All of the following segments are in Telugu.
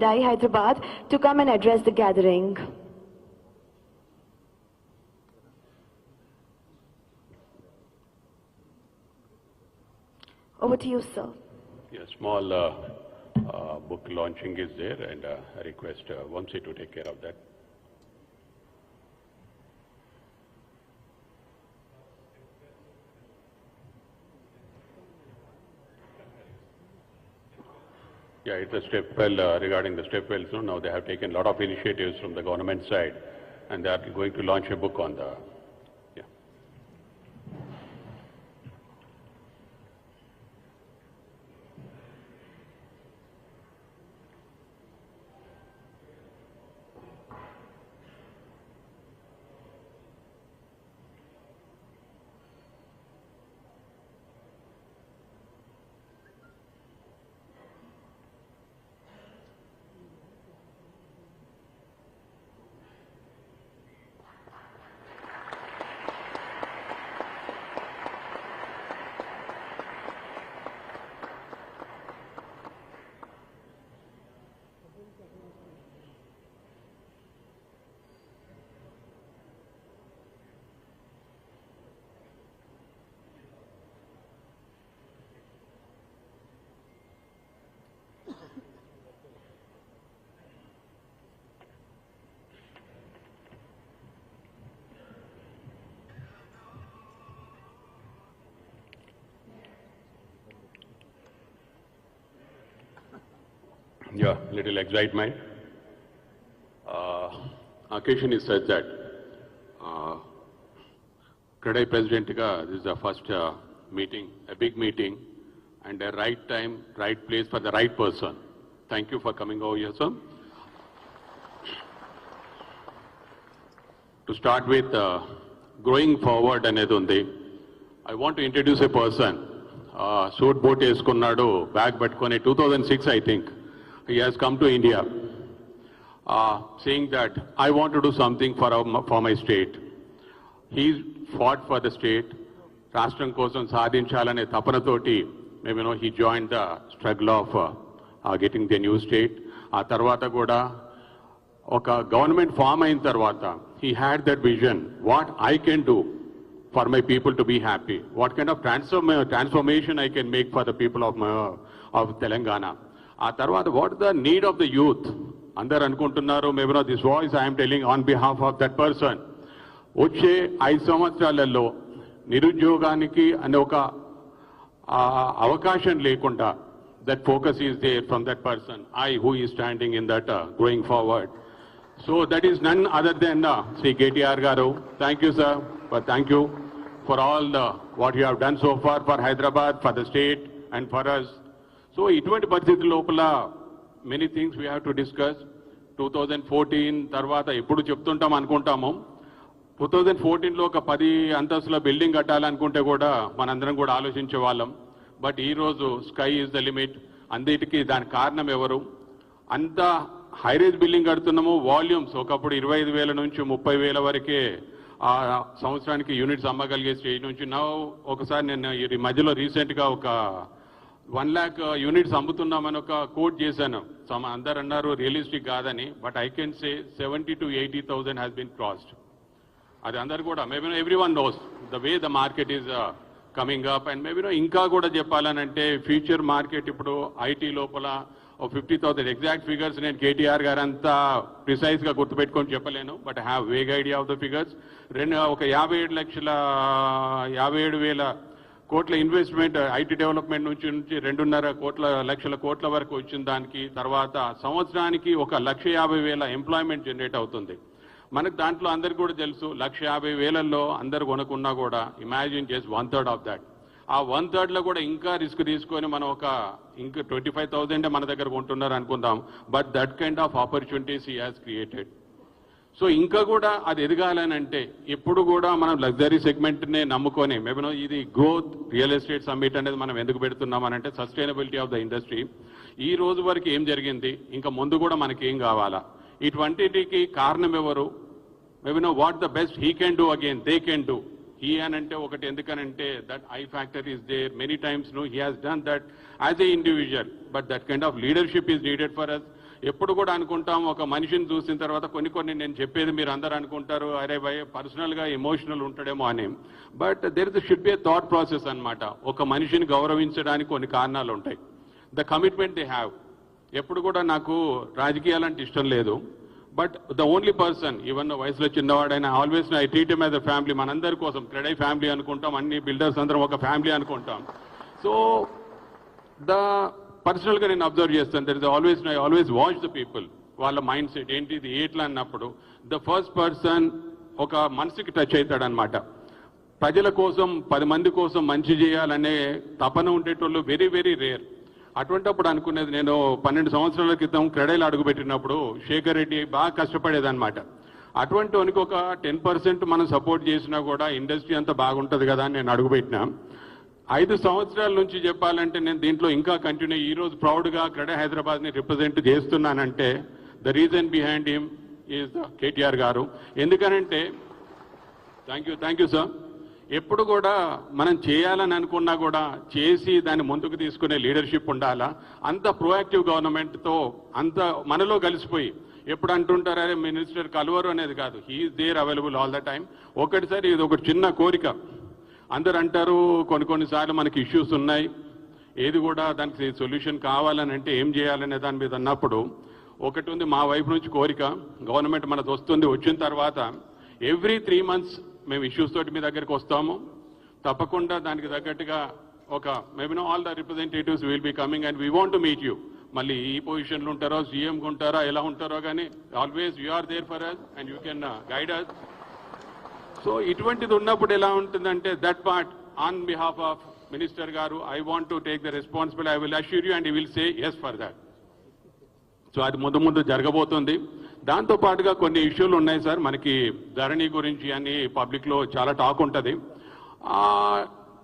Hyderabad to come and address the gathering. Over to you, sir. Yeah, small book launching is there, and I request Vamsi to take care of that. Yeah, it's a step well regarding the step wells. So now they have taken a lot of initiatives from the government side, and they are going to launch a book on the. Yeah. Yeah, little excitement. Occasion is such that Kadai President this is the first meeting, a big meeting, and a right time, right place for the right person. Thank you for coming over here, sir. To start with, growing forward anedundi, I want to introduce a person. Suit boot eskunnadu, bag pattukoni 2006, I think. He has come to India, saying that I want to do something for my state. He fought for the state. Rashtam kosam sadhinchalane tapanatoti, maybe he joined the struggle of getting the new state. A tarvata kuda oka government form ayin tarvata, he had that vision, what I can do for my people to be happy, what kind of transformation I can make for the people of Telangana. ఆ తర్వాత what the need of the youth అందరు అనుకుంటున్నారు maybe this voice I'm telling on behalf of that person. వచ్చే 5 సంవత్సరాలలో నిరుద్యోగానికి అనే ఒక అవకాశం లేకుండా that focus is there from that person who is standing in that going forward. So that is none other than Shri KTR garu. Thank you sir, thank you for all what you have done so far for Hyderabad, for the state and for us. So ఇటువంటి పరిస్థితుల లోపల many things we have to discuss. 2014 తర్వాత ఎప్పుడు చెప్తుంటాం అనుకుంటాము, 2014లో ఒక 10 అంతస్తుల బిల్డింగ్ కట్టాలనుకుంటే కూడా మనందరం కూడా ఆలోచించే వాళ్ళం. బట్ ఈరోజు స్కై ఈజ్ ద లిమిట్. అన్నిటికీ దానికి కారణం ఎవరు? అంత హైరేజ్ బిల్డింగ్ కడుతున్నాము, వాల్యూమ్స్ ఒకప్పుడు 25,000 నుంచి 30,000 వరకే సంవత్సరానికి యూనిట్స్ అమ్మగలిగే స్టేజ్ నుంచి నా ఒకసారి నేను ఈ మధ్యలో రీసెంట్గా ఒక 1 lakh యూనిట్స్ అమ్ముతున్నామని ఒక కోట్ చేశాను. అందరు అన్నారు రియలిస్టిక్ కాదని, but I can say 70,000 to 80,000 has been crossed. అది అందరు కూడా maybe every one knows the way the market is coming up. And maybe ఇంకా కూడా చెప్పాలనంటే ఫ్యూచర్ మార్కెట్ ఇప్పుడు ఐటీ లోపల 50,000 ఎగ్జాక్ట్ ఫిగర్స్ నేను KTR గారు అంతా ప్రిసైజ్గా గుర్తుపెట్టుకొని చెప్పలేను, but have vague idea of the figures. ఒక 57,000 కోట్ల ఇన్వెస్ట్మెంట్ ఐటీ డెవలప్మెంట్ నుంచి 2.5 లక్షల కోట్ల వరకు వచ్చిన దానికి తర్వాత సంవత్సరానికి 1,50,000 ఎంప్లాయ్మెంట్ జనరేట్ అవుతుంది. మనకు దాంట్లో అందరికి కూడా తెలుసు 1,50,000లో అందరు కొనుక్కున్నా కూడా ఇమాజిన్ చేసి 1/3 ఆఫ్ దాట్. ఆ 1/3లో కూడా ఇంకా రిస్క్ తీసుకొని మనం ఇంకా 25,000 మన దగ్గర కొంటున్నారు అనుకుందాం, but that kind of opportunities he has created. So ఇంకా కూడా అది ఎదగాలనంటే ఎప్పుడు కూడా మనం లగ్జరీ సెగ్మెంట్నే నమ్ముకొని మేబీ ఇది గ్రోత్ రియల్ ఎస్టేట్ సమ్మిట్ అనేది మనం ఎందుకు పెడుతున్నామనంటే సస్టైనబిలిటీ ఆఫ్ ద ఇండస్ట్రీ. ఈ రోజు వరకు ఏం జరిగింది, ఇంకా ముందు కూడా మనకి ఏం కావాలా, ఇటువంటికి కారణం ఎవరు? Maybe what the best he can do again they can do. He anante okati endukanante that I factor is there. Many times he has done that as a individual, but that kind of leadership is needed for us. ఎప్పుడు కూడా అనుకుంటాం ఒక మనిషిని చూసిన తర్వాత కొన్ని నేను చెప్పేది మీరు అందరూ అనుకుంటారు అరే భయ్ పర్సనల్గా ఎమోషనల్ ఉంటాడేమో అని. But there should be a thought process అన్నమాట. ఒక మనిషిని గౌరవించడానికి కొన్ని కారణాలు ఉంటాయి. The commitment they have. ఎప్పుడు కూడా నాకు రాజకీయాలంటే ఇష్టం లేదు. But the only person even వయసులో చిన్నవాడైనా always I treat him as a family. మనందరి కోసం క్రెడై ఫ్యామిలీ అనుకుంటాం, అన్ని బిల్డర్స్ అందరం ఒక ఫ్యామిలీ అనుకుంటాం. సో పర్సనల్గా నేను అబ్జర్వ్ చేస్తాను. There is I always watch the people, వాళ్ళ మైండ్ సెట్ ఏంటిది ఎట్లా అన్నప్పుడు ద ఫస్ట్ పర్సన్ ఒక మనసుకి టచ్ అవుతాడనమాట. ప్రజల కోసం 10 మంది కోసం మంచి చేయాలనే తపన ఉండేటోళ్ళు వెరీ వెరీ రేర్. అటువంటిప్పుడు అనుకునేది నేను 12 సంవత్సరాల క్రితం క్రెడైలు అడుగుపెట్టినప్పుడు శేఖర్ రెడ్డి బాగా కష్టపడేదన్నమాట. అటువంటి వానికి ఒక 10% మనం సపోర్ట్ చేసినా కూడా ఇండస్ట్రీ అంతా బాగుంటుంది కదా అని నేను అడుగుపెట్టినా. 5 సంవత్సరాల నుంచి చెప్పాలంటే నేను దీంట్లో ఇంకా కంటిన్యూ ఈరోజు ప్రౌడ్గా క్రెడై హైదరాబాద్ని రిప్రజెంట్ చేస్తున్నానంటే the reason behind him is the KTR గారు. ఎందుకనంటే థ్యాంక్ యూ సార్. ఎప్పుడు కూడా మనం చేయాలని అనుకున్నా కూడా చేసి దాన్ని ముందుకు తీసుకునే లీడర్షిప్ ఉండాలా. అంత ప్రోయాక్టివ్ గవర్నమెంట్తో అంత మనలో కలిసిపోయి ఎప్పుడు అంటుంటారు అరే మినిస్టర్ కలవరు అనేది కాదు, he is there available all the time. ఒకటిసారి ఇది ఒక చిన్న కోరిక. అందరు అంటారు కొన్నిసార్లు మనకి ఇష్యూస్ ఉన్నాయి, ఏది కూడా దానికి సొల్యూషన్ కావాలని అంటే ఏం చేయాలనే దాని మీద అన్నప్పుడు ఒకటి ఉంది మా వైపు నుంచి కోరిక. గవర్నమెంట్ మనది వస్తుంది, వచ్చిన తర్వాత ఎవ్రీ 3 months మేము ఇష్యూస్ తోటి మీ దగ్గరికి వస్తాము. తప్పకుండా దానికి తగ్గట్టుగా ఒక maybe all the representatives will be coming and we want to meet you. మళ్ళీ ఈ పొజిషన్లో ఉంటారో సీఎంగా ఉంటారో ఎలా ఉంటారో కానీ always you are there for us and you can guide us. So ఇటువంటిది ఉన్నప్పుడు ఎలా ఉంటుందంటే that part on behalf of minister గారు I want to take the responsibility. I will assure you and you will say yes for that. So అది ముందు జరగబోతుంది. దాంతో పాటుగా కొన్ని ఇష్యూలు ఉన్నాయి సార్. మనకి ధరణి గురించి అని పబ్లిక్లో చాలా టాక్ ఉంటుంది.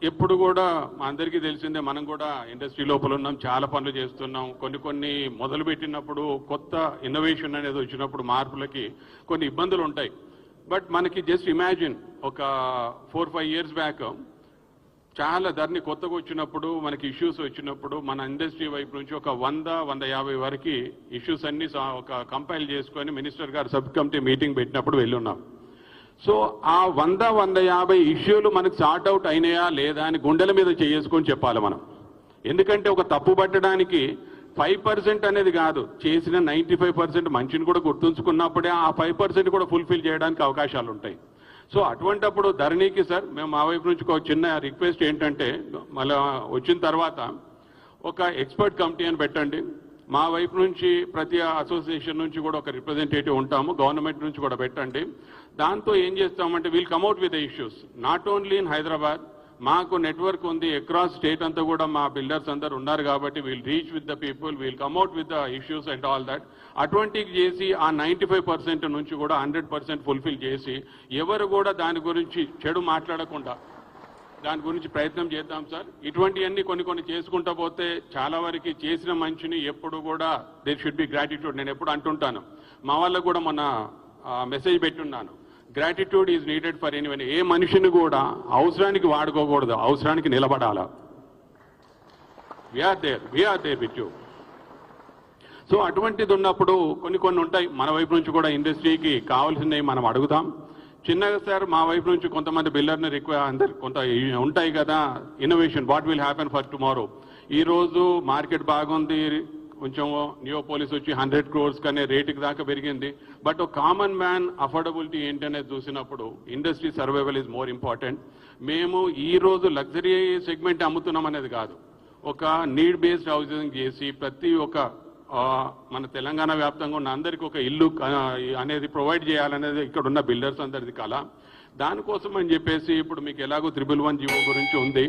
ఎప్పుడు కూడా అందరికీ తెలిసిందే, మనం కూడా ఇండస్ట్రీ లోపల ఉన్నాం, చాలా పనులు చేస్తున్నాం. కొన్ని మొదలు పెట్టినప్పుడు కొత్త ఇన్నోవేషన్ అనేది వచ్చినప్పుడు మార్పులకి కొన్ని ఇబ్బందులు ఉంటాయి. బట్ మనకి జస్ట్ ఇమాజిన్ ఒక 4-5 years బ్యాక్ చాలా ధరణి కొత్తగా వచ్చినప్పుడు మనకి ఇష్యూస్ వచ్చినప్పుడు మన ఇండస్ట్రీ వైపు నుంచి ఒక 100-150 వరకు ఇష్యూస్ అన్ని ఒక కంపైల్ చేసుకొని మినిస్టర్ గారు సబ్ కమిటీ మీటింగ్ పెట్టినప్పుడు వెళ్ళున్నాం. సో ఆ 100-150 ఇష్యూలు మనకు సార్ట్ అవుట్ అయినాయా లేదా అని గుండెల మీద చేసుకొని చెప్పాలి మనం. ఎందుకంటే ఒక తప్పు పట్టడానికి 5% అనేది కాదు, చేసిన 95% మంచిని కూడా గుర్తుంచుకున్నప్పుడే ఆ 5% కూడా ఫుల్ఫిల్ చేయడానికి అవకాశాలు ఉంటాయి. సో అటువంటప్పుడు ధరణికి సార్ మేము మా వైపు నుంచి ఒక చిన్న రిక్వెస్ట్ ఏంటంటే మళ్ళీ వచ్చిన తర్వాత ఒక ఎక్స్పర్ట్ కమిటీ అని పెట్టండి. మా వైపు నుంచి ప్రతి అసోసియేషన్ నుంచి కూడా ఒక రిప్రజెంటేటివ్ ఉంటాము, గవర్నమెంట్ నుంచి కూడా పెట్టండి. దాంతో ఏం చేస్తామంటే we'll come at with the issues not only in Hyderabad. మాకు నెట్వర్క్ ఉంది అక్రాస్ స్టేట్ అంతా కూడా మా బిల్డర్స్ అందరు ఉన్నారు కాబట్టి we'll reach with the people, we'll come at with the issues and all that. అటువంటివి చేసి ఆ 95% నుంచి కూడా 100% ఫుల్ఫిల్ చేసి ఎవరు కూడా దాని గురించి చెడు మాట్లాడకుండా దాని గురించి ప్రయత్నం చేద్దాం సార్. ఇటువంటివన్నీ కొన్ని చేసుకుంటా పోతే చాలా వరకు చేసిన మంచిని ఎప్పుడు కూడా దేర్ షుడ్ బి గ్రాటిట్యూడ్. నేను ఎప్పుడు అంటుంటాను, మా వాళ్ళకు కూడా మొన్న మెసేజ్ పెట్టున్నాను, gratitude is needed for anyone. ఏ మనిషిని కూడా అవసరానికి వాడుకోకూడదు, అవసరానికి నిలబడాలా. We're there with you. So అటువంటిది ఉన్నప్పుడు కొన్ని ఉంటాయి మన వైపు నుంచి కూడా ఇండస్ట్రీకి కావాల్సినవి మనం అడుగుతాం. చిన్నగా సార్ మా వైపు నుంచి కొంతమంది బిల్డర్ని అందరు కొంత ఉంటాయి కదా innovation, what will happen for tomorrow. ఈరోజు మార్కెట్ బాగుంది, కొంచెం నియోపోలిస్ వచ్చి 100 crores కనే రేటుకి దాకా పెరిగింది. బట్ ఒక కామన్ మ్యాన్ అఫోర్డబిలిటీ ఏంటనేది చూసినప్పుడు industry survival is more important. మేము ఈరోజు లగ్జరీ సెగ్మెంట్ అమ్ముతున్నాం అనేది కాదు, ఒక నీడ్ బేస్డ్ హౌసింగ్ చేసి ప్రతి ఒక్క మన తెలంగాణ వ్యాప్తంగా ఉన్న అందరికీ ఒక ఇల్లు అనేది ప్రొవైడ్ చేయాలనేది ఇక్కడ ఉన్న బిల్డర్స్ అందరిది కళ. దానికోసం అని చెప్పేసి ఇప్పుడు మీకు ఎలాగో 111 జీవో గురించి ఉంది,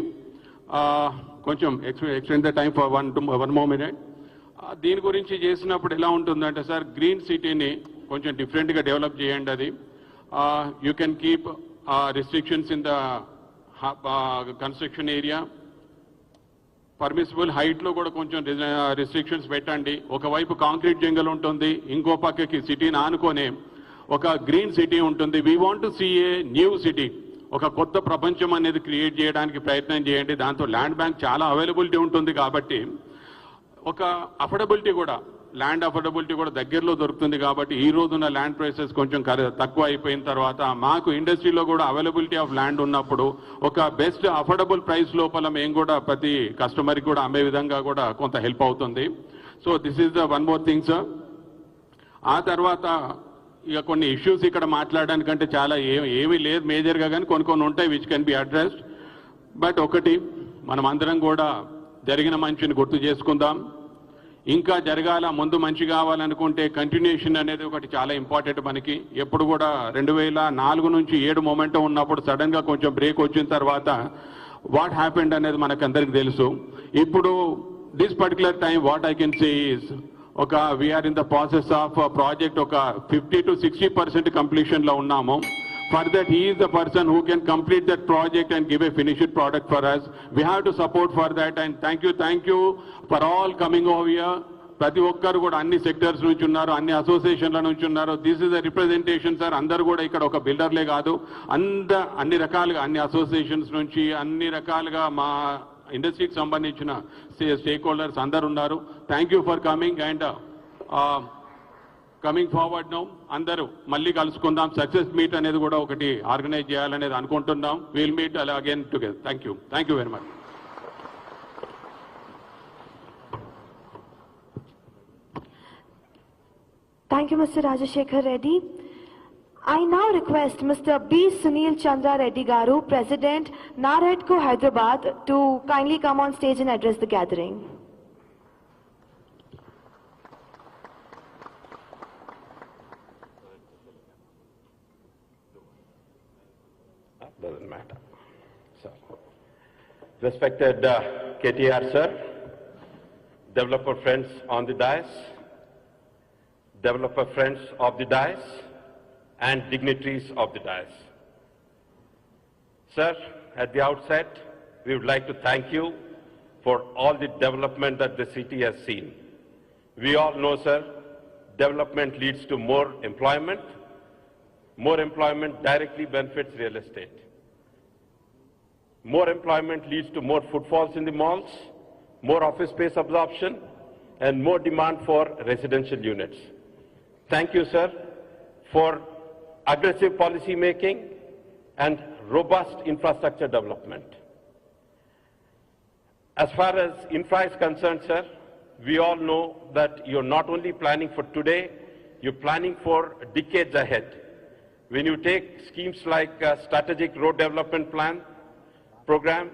కొంచెం extend the time for one more minute. దీని గురించి చేసినప్పుడు ఎలా ఉంటుందంటే సార్ గ్రీన్ సిటీని కొంచెం డిఫరెంట్గా డెవలప్ చేయండి. అది you can keep restrictions in the construction area, permissible హైట్లో కూడా కొంచెం రిస్ట్రిక్షన్స్ పెట్టండి. ఒకవైపు కాంక్రీట్ జంగల్ ఉంటుంది, ఇంకో పక్కకి సిటీని ఆనుకొనే ఒక గ్రీన్ సిటీ ఉంటుంది. We want to see a new city, ఒక కొత్త ప్రపంచం అనేది క్రియేట్ చేయడానికి ప్రయత్నం చేయండి. దాంతో ల్యాండ్ బ్యాంక్ చాలా అవైలబిలిటీ ఉంటుంది కాబట్టి ఒక అఫోర్డబిలిటీ కూడా ల్యాండ్ అఫోర్డబిలిటీ కూడా దగ్గరలో దొరుకుతుంది కాబట్టి ఈ రోజున్న ల్యాండ్ ప్రైసెస్ కొంచెం తక్కువ అయిపోయిన తర్వాత మాకు ఇండస్ట్రీలో కూడా అవైలబిలిటీ ఆఫ్ ల్యాండ్ ఉన్నప్పుడు ఒక బెస్ట్ అఫోర్డబుల్ ప్రైస్ లోపల మేము కూడా ప్రతి కస్టమర్కి కూడా అమ్మే విధంగా కూడా కొంత హెల్ప్ అవుతుంది. So this is the one more thing sir. ఆ తర్వాత ఇక కొన్ని ఇష్యూస్ ఇక్కడ మాట్లాడడానికంటే చాలా ఏమీ లేదు మేజర్గా, కానీ కొన్ని ఉంటాయి which can be addressed. But ఒకటి, మనం అందరం కూడా జరిగిన మంచిని గుర్తు చేసుకుందాం. ఇంకా జరగాల, ముందు మంచి కావాలనుకుంటే కంటిన్యూషన్ అనేది ఒకటి చాలా ఇంపార్టెంట్ మనకి. ఎప్పుడు కూడా 2004 నుంచి 7 మొమెంటం ఉన్నప్పుడు సడన్గా కొంచెం బ్రేక్ వచ్చిన తర్వాత వాట్ హ్యాపెండ్ అనేది మనకు అందరికి తెలుసు. ఇప్పుడు this particular time what I can say is we're in the process of project 50 to 60% కంప్లీషన్లో ఉన్నాము. For that, he is the person who can complete that project and give a finished product for us. We have to support for that, and thank you for all coming over here. ప్రతి ఒక్కరు కూడా అన్ని సెక్టర్స్ నుంచి ఉన్నారు, అన్ని అసోసియేషన్ల నుంచి ఉన్నారు. This is the representation sir. అందరూ కూడా ఇక్కడ ఒక బిల్డర్లే కాదు, అన్ని రకాలుగా అన్ని అసోసియేషన్స్ నుంచి అన్ని రకాలుగా మా ఇండస్ట్రీకి సంబంధించిన స్టేక్ హోల్డర్స్ అందరు ఉన్నారు. Thank you for coming and coming forward now. అందరూ మళ్ళీ కలుసుకుందాం. సక్సెస్ మీట్ అనేది కూడా ఒకటి ఆర్గనైజ్ చేయాలనేది అనుకుంటున్నాం. Will meet again together. Thank you very much. Thank you, Mr. Rajashekhar Reddy. I now request Mr. B. Sunil Chandra Reddy Garu, President, NAREDCO Hyderabad, to kindly come on stage and address the gathering. Doesn't matter. So, respected KTR sir, developer friends on the dais, developer friends of the dais, and dignitaries of the dais. Sir, at the outset, we would like to thank you for all the development that the city has seen. We all know, sir, development leads to more employment. More employment directly benefits real estate. More employment leads to more footfalls in the malls, more office space absorption, and more demand for residential units. Thank you, sir, for aggressive policy making and robust infrastructure development. As far as infra is concerned, sir, we all know that you're not only planning for today, you're planning for decades ahead. When you take schemes like Strategic Road Development Plan, Program,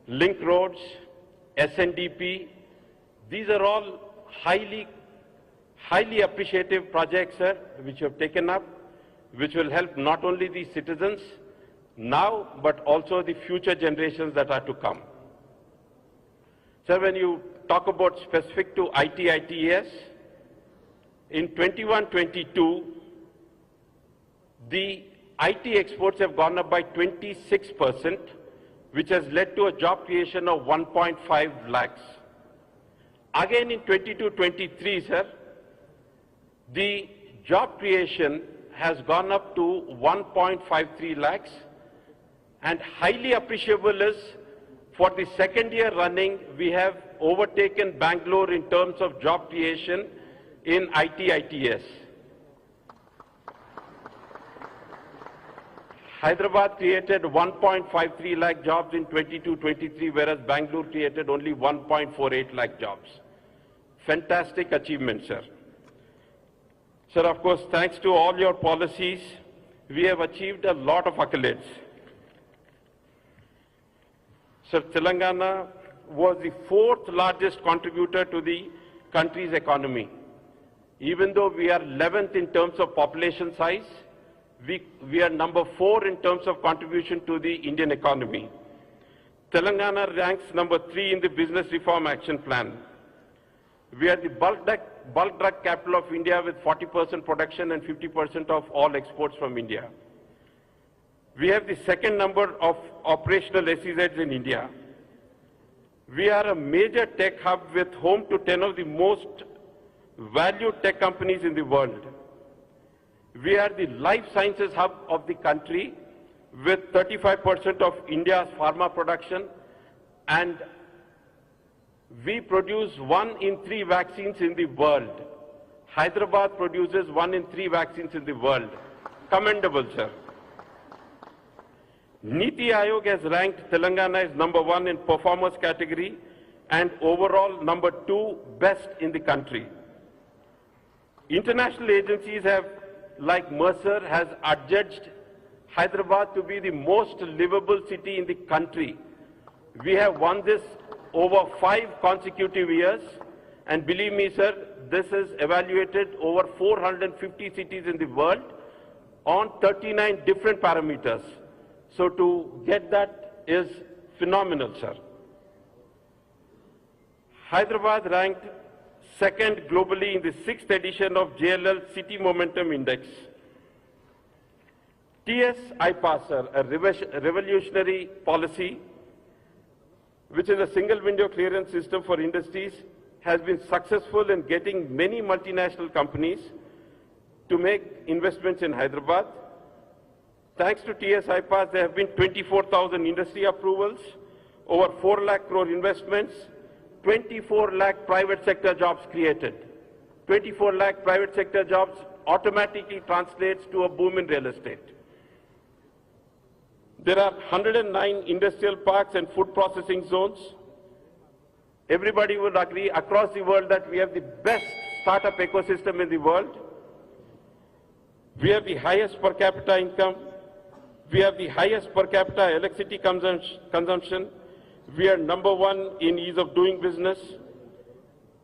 Link Roads, SNDP, these are all highly appreciative projects, sir, which you have taken up, which will help not only the citizens now, but also the future generations that are to come. Sir, when you talk about specific to ITTV, in 21-22, the IT exports have gone up by 26%, which has led to a job creation of 1.5 lakhs. Again in 22-23, sir, the job creation has gone up to 1.53 lakhs, and highly appreciable is for the second year running, we have overtaken Bangalore in terms of job creation in ITTV. Hyderabad created 1.53 lakh jobs in 22-23, whereas Bangalore created only 1.48 lakh jobs. Fantastic achievement, sir. Sir, of course, thanks to all your policies, we have achieved a lot of accolades. Sir, Telangana was the 4th largest contributor to the country's economy. Even though we are 11th in terms of population size, we are number 4 in terms of contribution to the Indian economy. Telangana ranks number 3 in the Business Reform Action Plan. We are the bulk drug capital of India with 40% production and 50% of all exports from India. We have the second number of operational SEZs in India. We are a major tech hub with home to 10 of the most valued tech companies in the world. We are the life sciences hub of the country with 35% of India's pharma production and We produce 1 in 3 vaccines in the world. Hyderabad produces 1 in 3 vaccines in the world. Commendable, sir. Niti Aayog has ranked Telangana as number 1 in performance category and overall number 2 best in the country. International agencies have, like Mercer, has adjudged Hyderabad to be the most livable city in the country. We have won this over 5 consecutive years, and believe me, sir, this is evaluated over 450 cities in the world on 39 different parameters. So to get that is phenomenal, sir. Hyderabad ranked 2nd globally in the 6th edition of JLL City Momentum Index. TS-IPAS, sir, a revolutionary policy, which is a single window clearance system for industries, has been successful in getting many multinational companies to make investments in Hyderabad. Thanks to TS-IPAS, there have been 24,000 industry approvals, over 4 lakh crore investments, 24 lakh private sector jobs created. 24 lakh private sector jobs automatically translates to a boom in real estate. There are 109 industrial parks and food processing zones. Everybody would agree across the world that we have the best startup ecosystem in the world. We have the highest per capita income. We have the highest per capita electricity consumption. We are number 1 in ease of doing business.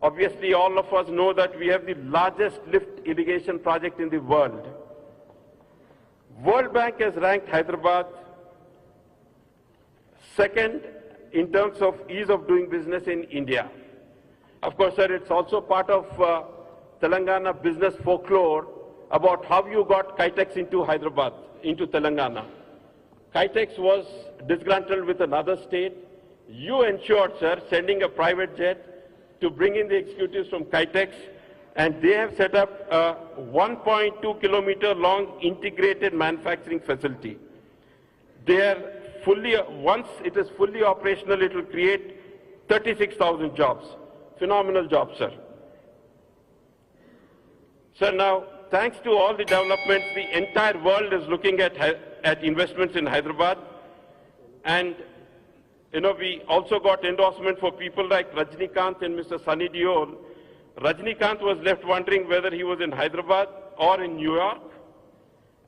Obviously, all of us know that we have the largest lift irrigation project in the world. World Bank has ranked Hyderabad 2nd in terms of ease of doing business in India. Of course, sir, it's also part of Telangana business folklore about how you got KTR into Hyderabad, into Telangana. KTR was disgruntled with another state. You ensured, sir, sending a private jet to bring in the executives from KTR, and they have set up a 1.2 kilometer long integrated manufacturing facility. They are once it is fully operational, it will create 36,000 jobs. Phenomenal job, sir. Sir, now, thanks to all the developments, the entire world is looking at investments in Hyderabad. And, you know, we also got endorsement for people like Rajnikant and Mr. Sunny Deol. Rajnikant was left wondering whether he was in Hyderabad or in New York.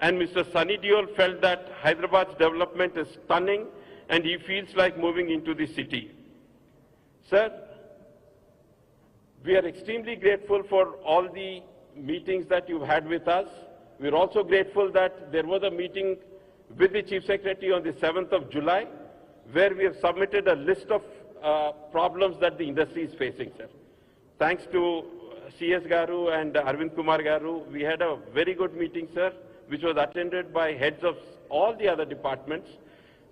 And Mr. Sunny Deol felt that Hyderabad's development is stunning and he feels like moving into the city. Sir, we are extremely grateful for all the meetings that you've had with us. We're also grateful that there was a meeting with the Chief Secretary on the 7th of July, where we have submitted a list of problems that the industry is facing, sir. Thanks to CS Garu and Arvind Kumar Garu, we had a very good meeting, sir, which was attended by heads of all the other departments.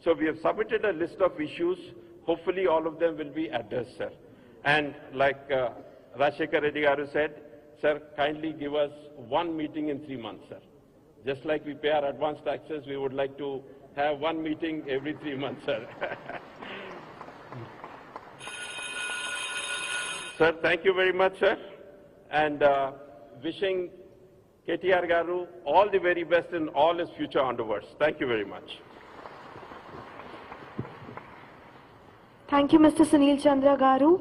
So we have submitted a list of issues. Hopefully all of them will be addressed, sir. And like Rajshekar Reddy Garu said, sir, kindly give us 1 meeting in 3 months, sir. Just like we pay our advance taxes, we would like to have 1 meeting every 3 months, sir. Sir, thank you very much, sir. And wishing KTR Garu all the very best in all his future endeavors. Thank you very much. Thank you, Mr. Sunil Chandra Garu.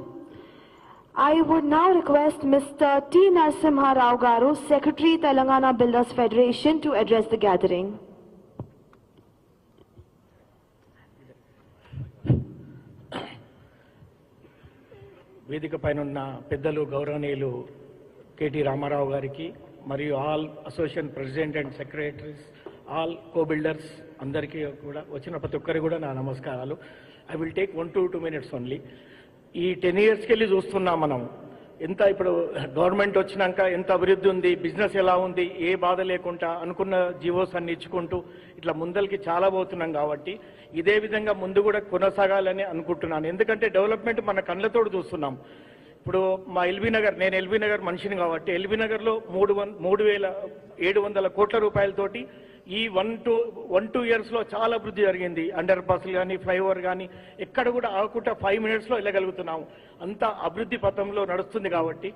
I would now request Mr. T. Narasimha Rao Garu, Secretary, Telangana Builders Federation, to address the gathering. వేదిక పైన ఉన్న పెద్దలు గౌరవనీయులు కేటీ రామారావు గారికి మరియు all association president and secretaries all co-builders అందరికీ కూడా వచ్చిన ప్రతి ఒక్కరికి కూడా నా నమస్కారాలు. I will take 1 to 2 minutes only. ఈ 10 yearsకి వెళ్ళి చూస్తున్నాం మనం ఎంత ఇప్పుడు గవర్నమెంట్ వచ్చినాక ఎంత అభివృద్ధి ఉంది, బిజినెస్ ఎలా ఉంది, ఏ బాధ లేకుండా అనుకున్న జీవోస్ అన్ని ఇచ్చుకుంటూ ఇట్లా ముందరికి చాలా పోతున్నాం. కాబట్టి ఇదే విధంగా ముందు కూడా కొనసాగాలని అనుకుంటున్నాను. ఎందుకంటే డెవలప్మెంట్ మన కళ్ళతోడు చూస్తున్నాం. ఇప్పుడు మా ఎల్బీ నగర్, నేను ఎల్బీ నగర్ మనిషిని కాబట్టి ఎల్బీ నగర్లో 3,700 కోట్ల రూపాయలతోటి ఈ 1-2 ఇయర్స్లో చాలా అభివృద్ధి జరిగింది. అండర్ పాస్లు కానీ, ఫ్లైఓవర్ కానీ ఎక్కడ కూడా ఆగకుండా 5 మినిట్స్లో వెళ్ళగలుగుతున్నాము. అంత అభివృద్ధి పథంలో నడుస్తుంది. కాబట్టి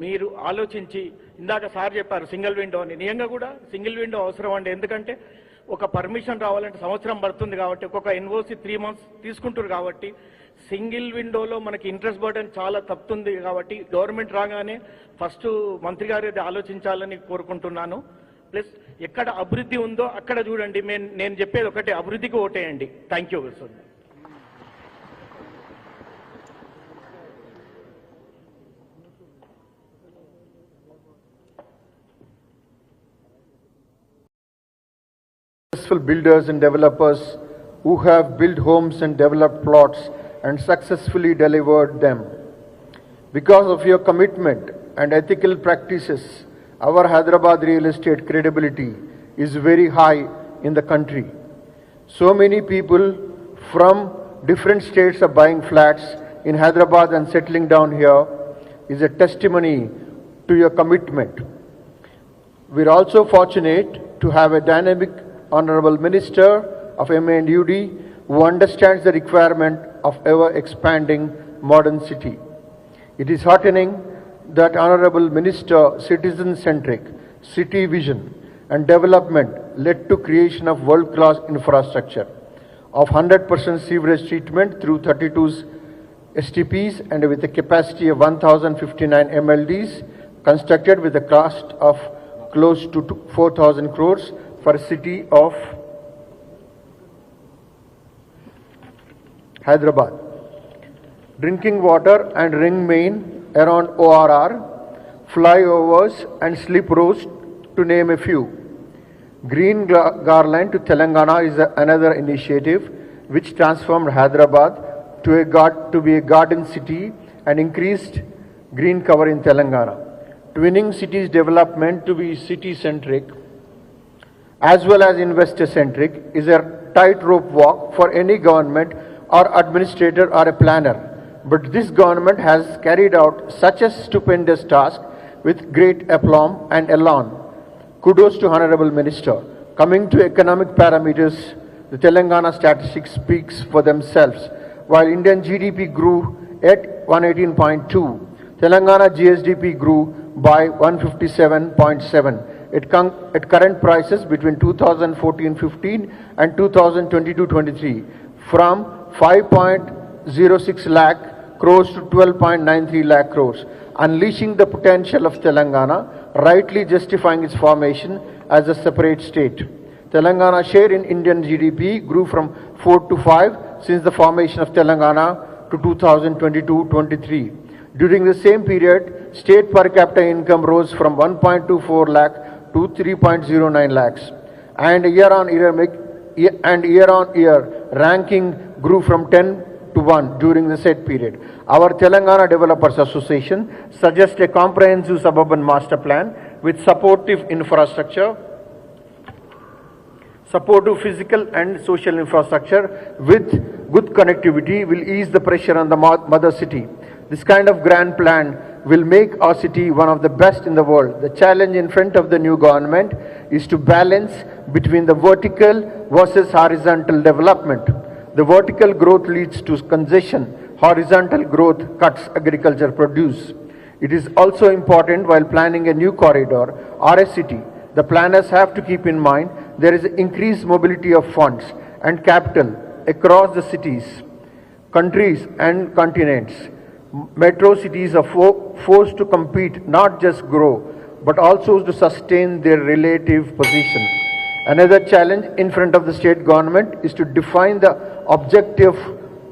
మీరు ఆలోచించి, ఇందాక సార్ చెప్పారు సింగిల్ విండో అని, నిజంగా కూడా సింగిల్ విండో అవసరం అండి. ఎందుకంటే ఒక పర్మిషన్ రావాలంటే సంవత్సరం పడుతుంది. కాబట్టి ఒక్కొక్క ఎన్ఓసి 3 మంత్స్ తీసుకుంటారు. కాబట్టి సింగిల్ విండోలో మనకి ఇంట్రెస్ట్ బర్డెన్ చాలా తప్పుతుంది. కాబట్టి గవర్నమెంట్ రాగానే ఫస్ట్ మంత్రి గారు ఇది ఆలోచించాలని కోరుకుంటున్నాను. ప్లస్ ఎక్కడ అభివృద్ధి ఉందో అక్కడ చూడండి. నేను చెప్పేది ఒకటే, అభివృద్ధికి ఓటేయండి. Thank you sir. Successful builders and developers who have built homes and developed plots and successfully delivered them. Because of your commitment and ethical practices, our Hyderabad real estate credibility is very high in the country. So many people from different states are buying flats in Hyderabad and settling down here is a testimony to your commitment. We are also fortunate to have a dynamic Honorable Minister of MA&UD who understands the requirement of ever-expanding modern city. It is heartening that Honorable Minister citizen-centric city vision and development led to creation of world-class infrastructure of 100% sewerage treatment through 32 STPs and with a capacity of 1059 MLDs constructed with a cost of close to 4,000 crores for a city of Hyderabad. Drinking water and ring main around ORR, flyovers and slip roads to name a few. Green Garland to Telangana is another initiative which transformed Hyderabad to be a garden city and increased green cover in Telangana. Twinning cities development to be city-centric as well as investor-centric is a tightrope walk for any government or administrator or a planner. But this government has carried out such a stupendous task with great aplomb and elan. Kudos to Honorable Minister. Coming to economic parameters, the Telangana statistics speaks for themselves. While Indian GDP grew at 118.2, Telangana GSDP grew by 157.7. At current prices between 2014-15 and 2022-23, from 5.06 lakh crores to 12.93 lakh crores, unleashing the potential of Telangana, rightly justifying its formation as a separate state. Telangana share in Indian GDP grew from 4 to 5 since the formation of Telangana to 2022-23. During the same period, state per capita income rose from 1.24 lakh to 3.09 lakhs, and year on year ranking grew from 10 to 1 during the said period. Our Telangana Developers Association suggests a comprehensive suburban master plan with supportive infrastructure, supportive physical and social infrastructure with good connectivity will ease the pressure on the mother city. This kind of grand plan will make our city one of the best in the world. The challenge in front of the new government is to balance between the vertical versus horizontal development. The vertical growth leads to congestion, horizontal growth cuts agriculture produce. It is also important while planning a new corridor or a city, the planners have to keep in mind there is increased mobility of funds and capital across the cities, countries and continents. Metro cities are forced to compete, not just grow, but also to sustain their relative position. Another challenge in front of the state government is to define the objective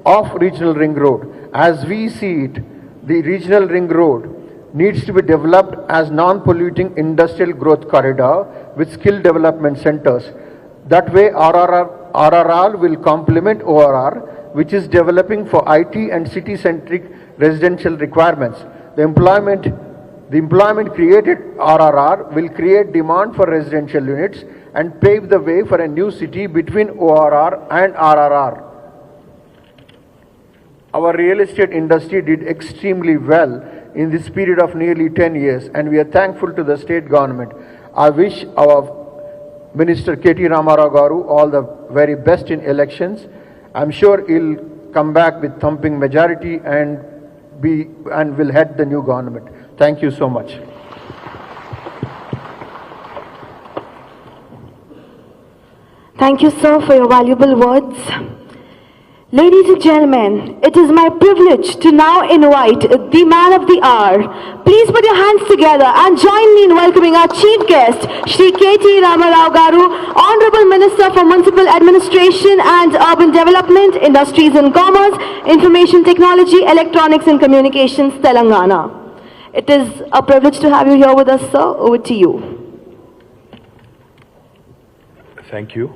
of regional ring road. As we see it, the regional ring road needs to be developed as non-polluting industrial growth corridor with skill development centers. That way RRR will complement ORR, which is developing for IT and city-centric residential requirements. The employment created RRR will create demand for residential units and pave the way for a new city between ORR and RRR. Our real estate industry did extremely well in this period of nearly 10 years, and we are thankful to the state government. I wish Minister KT Rama Rao garu all the very best in elections. I'm sure he'll come back with thumping majority and will head the new government. Thank you so much. Thank you, sir, for your valuable words. Ladies and gentlemen, it is my privilege to now invite the man of the hour. Please put your hands together and join me in welcoming our chief guest, Shri KT Rama Rao garu, Honorable Minister for Municipal Administration and Urban Development, Industries and Commerce, Information Technology, Electronics and Communications, Telangana. It is a privilege to have you here with us, sir. Over to you. Thank you.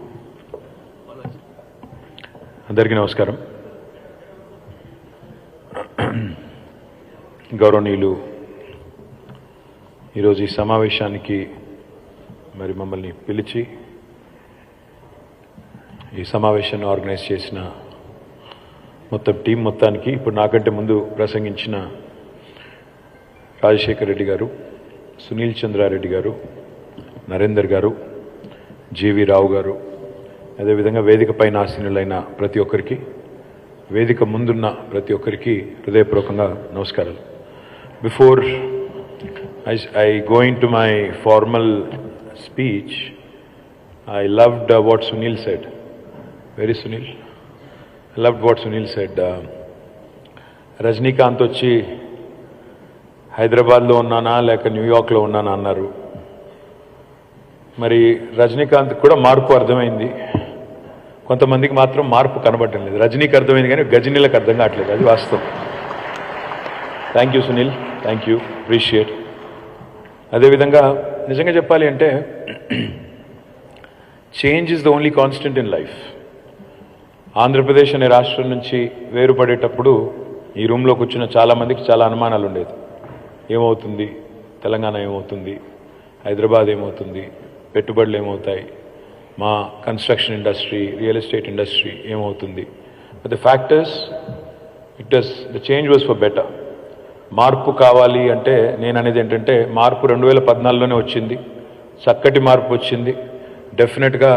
అందరికీ నమస్కారం. గౌరవనీయులు, ఈరోజు ఈ సమావేశానికి మరి మమ్మల్ని పిలిచి ఈ సమావేశాన్ని ఆర్గనైజ్ చేసిన మొత్తం టీం మొత్తానికి, ఇప్పుడు నాకంటే ముందు ప్రసంగించిన రాజశేఖర్ రెడ్డి గారు, సునీల్ చంద్రారెడ్డి గారు, నరేందర్ గారు, జీవి రావు గారు, అదేవిధంగా వేదిక పైన ఆసీనులైన ప్రతి ఒక్కరికి, వేదిక ముందున్న ప్రతి ఒక్కరికి హృదయపూర్వకంగా నమస్కారాలు. Before I go in to my formal speech, I loved what Sunil said. Very Sunil, I loved what Sunil said. Rajinikanth వచ్చి హైదరాబాద్లో ఉన్నానా లేక న్యూయార్క్లో ఉన్నానా అన్నారు. మరి రజనీకాంత్ కూడా మార్పు అర్థమైంది, కొంతమందికి మాత్రం మార్పు కనబడటం లేదు. రజనీకి అర్థమైంది కానీ గజనీలకు అర్థం కావట్లేదు, అది వాస్తవం. Thank you Sunil, thank you, appreciate. అదేవిధంగా నిజంగా చెప్పాలి అంటే change is the only constant in life. Andhra Pradesh అనే రాష్ట్రం నుంచి వేరుపడేటప్పుడు ఈ రూమ్లో కూర్చున్న చాలామందికి చాలా అనుమానాలు ఉండేది. ఏమవుతుంది, తెలంగాణ ఏమవుతుంది, హైదరాబాద్ ఏమవుతుంది, పెట్టుబడులు ఏమవుతాయి, మా construction industry, real estate industry ఏమవుతుంది. But the factors the change was for better. మార్పు కావాలి అంటే నేను అనేది ఏంటంటే, మార్పు 2014లోనే వచ్చింది, చక్కటి మార్పు వచ్చింది. డెఫినెట్గా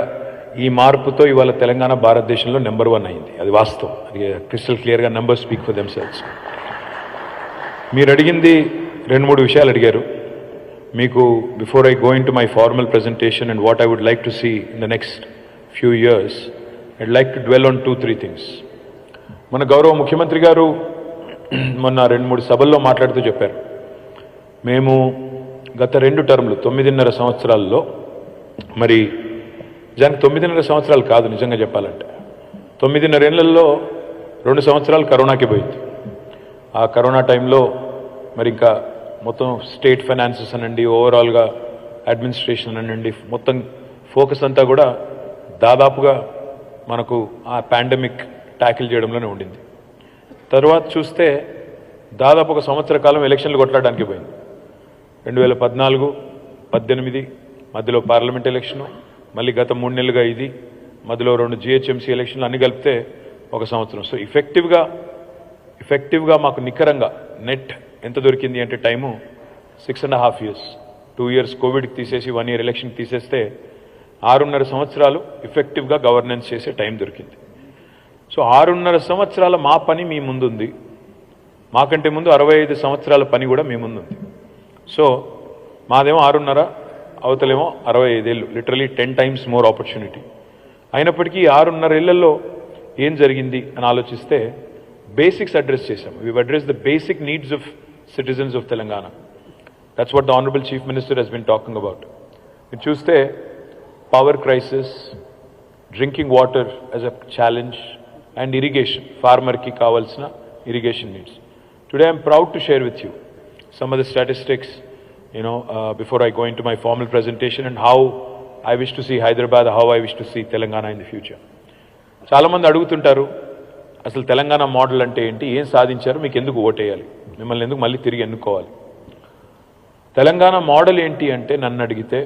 ఈ మార్పుతో ఇవాళ తెలంగాణ భారతదేశంలో నెంబర్ 1 అయింది, అది వాస్తవం. అది క్రిస్టల్ క్లియర్గా నెంబర్ స్పీక్ ఫర్ దెమ్సెల్వ్స్. మీరు అడిగింది 2-3 విషయాలు అడిగారు. మీకు before I go in to my formal presentation and what I would like to see in the next few years, I'd like to dwell on 2-3 things. మన గౌరవ ముఖ్యమంత్రి గారు మొన్న 2-3 సభల్లో మాట్లాడుతూ చెప్పారు, మేము గత 2 టర్ములు 9.5 సంవత్సరాల్లో, మరి నిజానికి 9.5 సంవత్సరాలు కాదు నిజంగా చెప్పాలంటే, 9.5 ఏళ్లలో 2 సంవత్సరాలు కరోనాకి పోయింది. ఆ కరోనా టైంలో మరి ఇంకా మొత్తం స్టేట్ ఫైనాన్సెస్ అనండి, ఓవరాల్గా అడ్మినిస్ట్రేషన్ అనండి, మొత్తం ఫోకస్ అంతా కూడా దాదాపుగా మనకు ఆ పాండమిక్ ట్యాకిల్ చేయడంలోనే ఉండింది. తర్వాత చూస్తే దాదాపు 1 సంవత్సర కాలం ఎలక్షన్లు కొట్లాడడానికి పోయింది. 2014, 18 మధ్యలో పార్లమెంట్ ఎలక్షను, మళ్ళీ గత 3 నెలలుగా ఇది, మధ్యలో 2 GHMC ఎలక్షన్లు అన్ని కలిపితే 1 సంవత్సరం. సో ఎఫెక్టివ్గా మాకు నికరంగా నెట్ ఎంత దొరికింది అంటే టైము 6.5 years. 2 years కోవిడ్కి తీసేసి 1 year ఎలక్షన్కి తీసేస్తే 6.5 సంవత్సరాలు ఎఫెక్టివ్గా గవర్నెన్స్ చేసే టైం దొరికింది. సో 6.5 సంవత్సరాల మా పని మీ ముందుంది, మాకంటే ముందు 65 సంవత్సరాల పని కూడా మీ ముందుంది. సో మాదేమో 6.5, అవతలేమో 65 ఏళ్ళు, లిటరలీ 10 times మోర్ ఆపర్చునిటీ. అయినప్పటికీ 6.5 ఏళ్లలో ఏం జరిగింది అని ఆలోచిస్తే బేసిక్స్ అడ్రస్ చేశాము. We address the basic needs of citizens of Telangana. That's what the Honorable Chief Minister has been talking about. మీరు చూస్తే power crisis, drinking water as a challenge and irrigation, ఫార్మర్కి కావాల్సిన irrigation needs. Today I'm proud to share with you some of the statistics, before I go into my formal presentation, and how I wish to see Hyderabad, how I wish to see Telangana in the future. చాలామంది అడుగుతుంటారు, అసలు తెలంగాణ మోడల్ అంటే ఏంటి, ఏం సాధించారు, మీకు ఎందుకు ఓటేయాలి, మిమ్మల్ని ఎందుకు మళ్ళీ తిరిగి ఎన్నుకోవాలి. తెలంగాణ మోడల్ ఏంటి అంటే నన్ను అడిగితే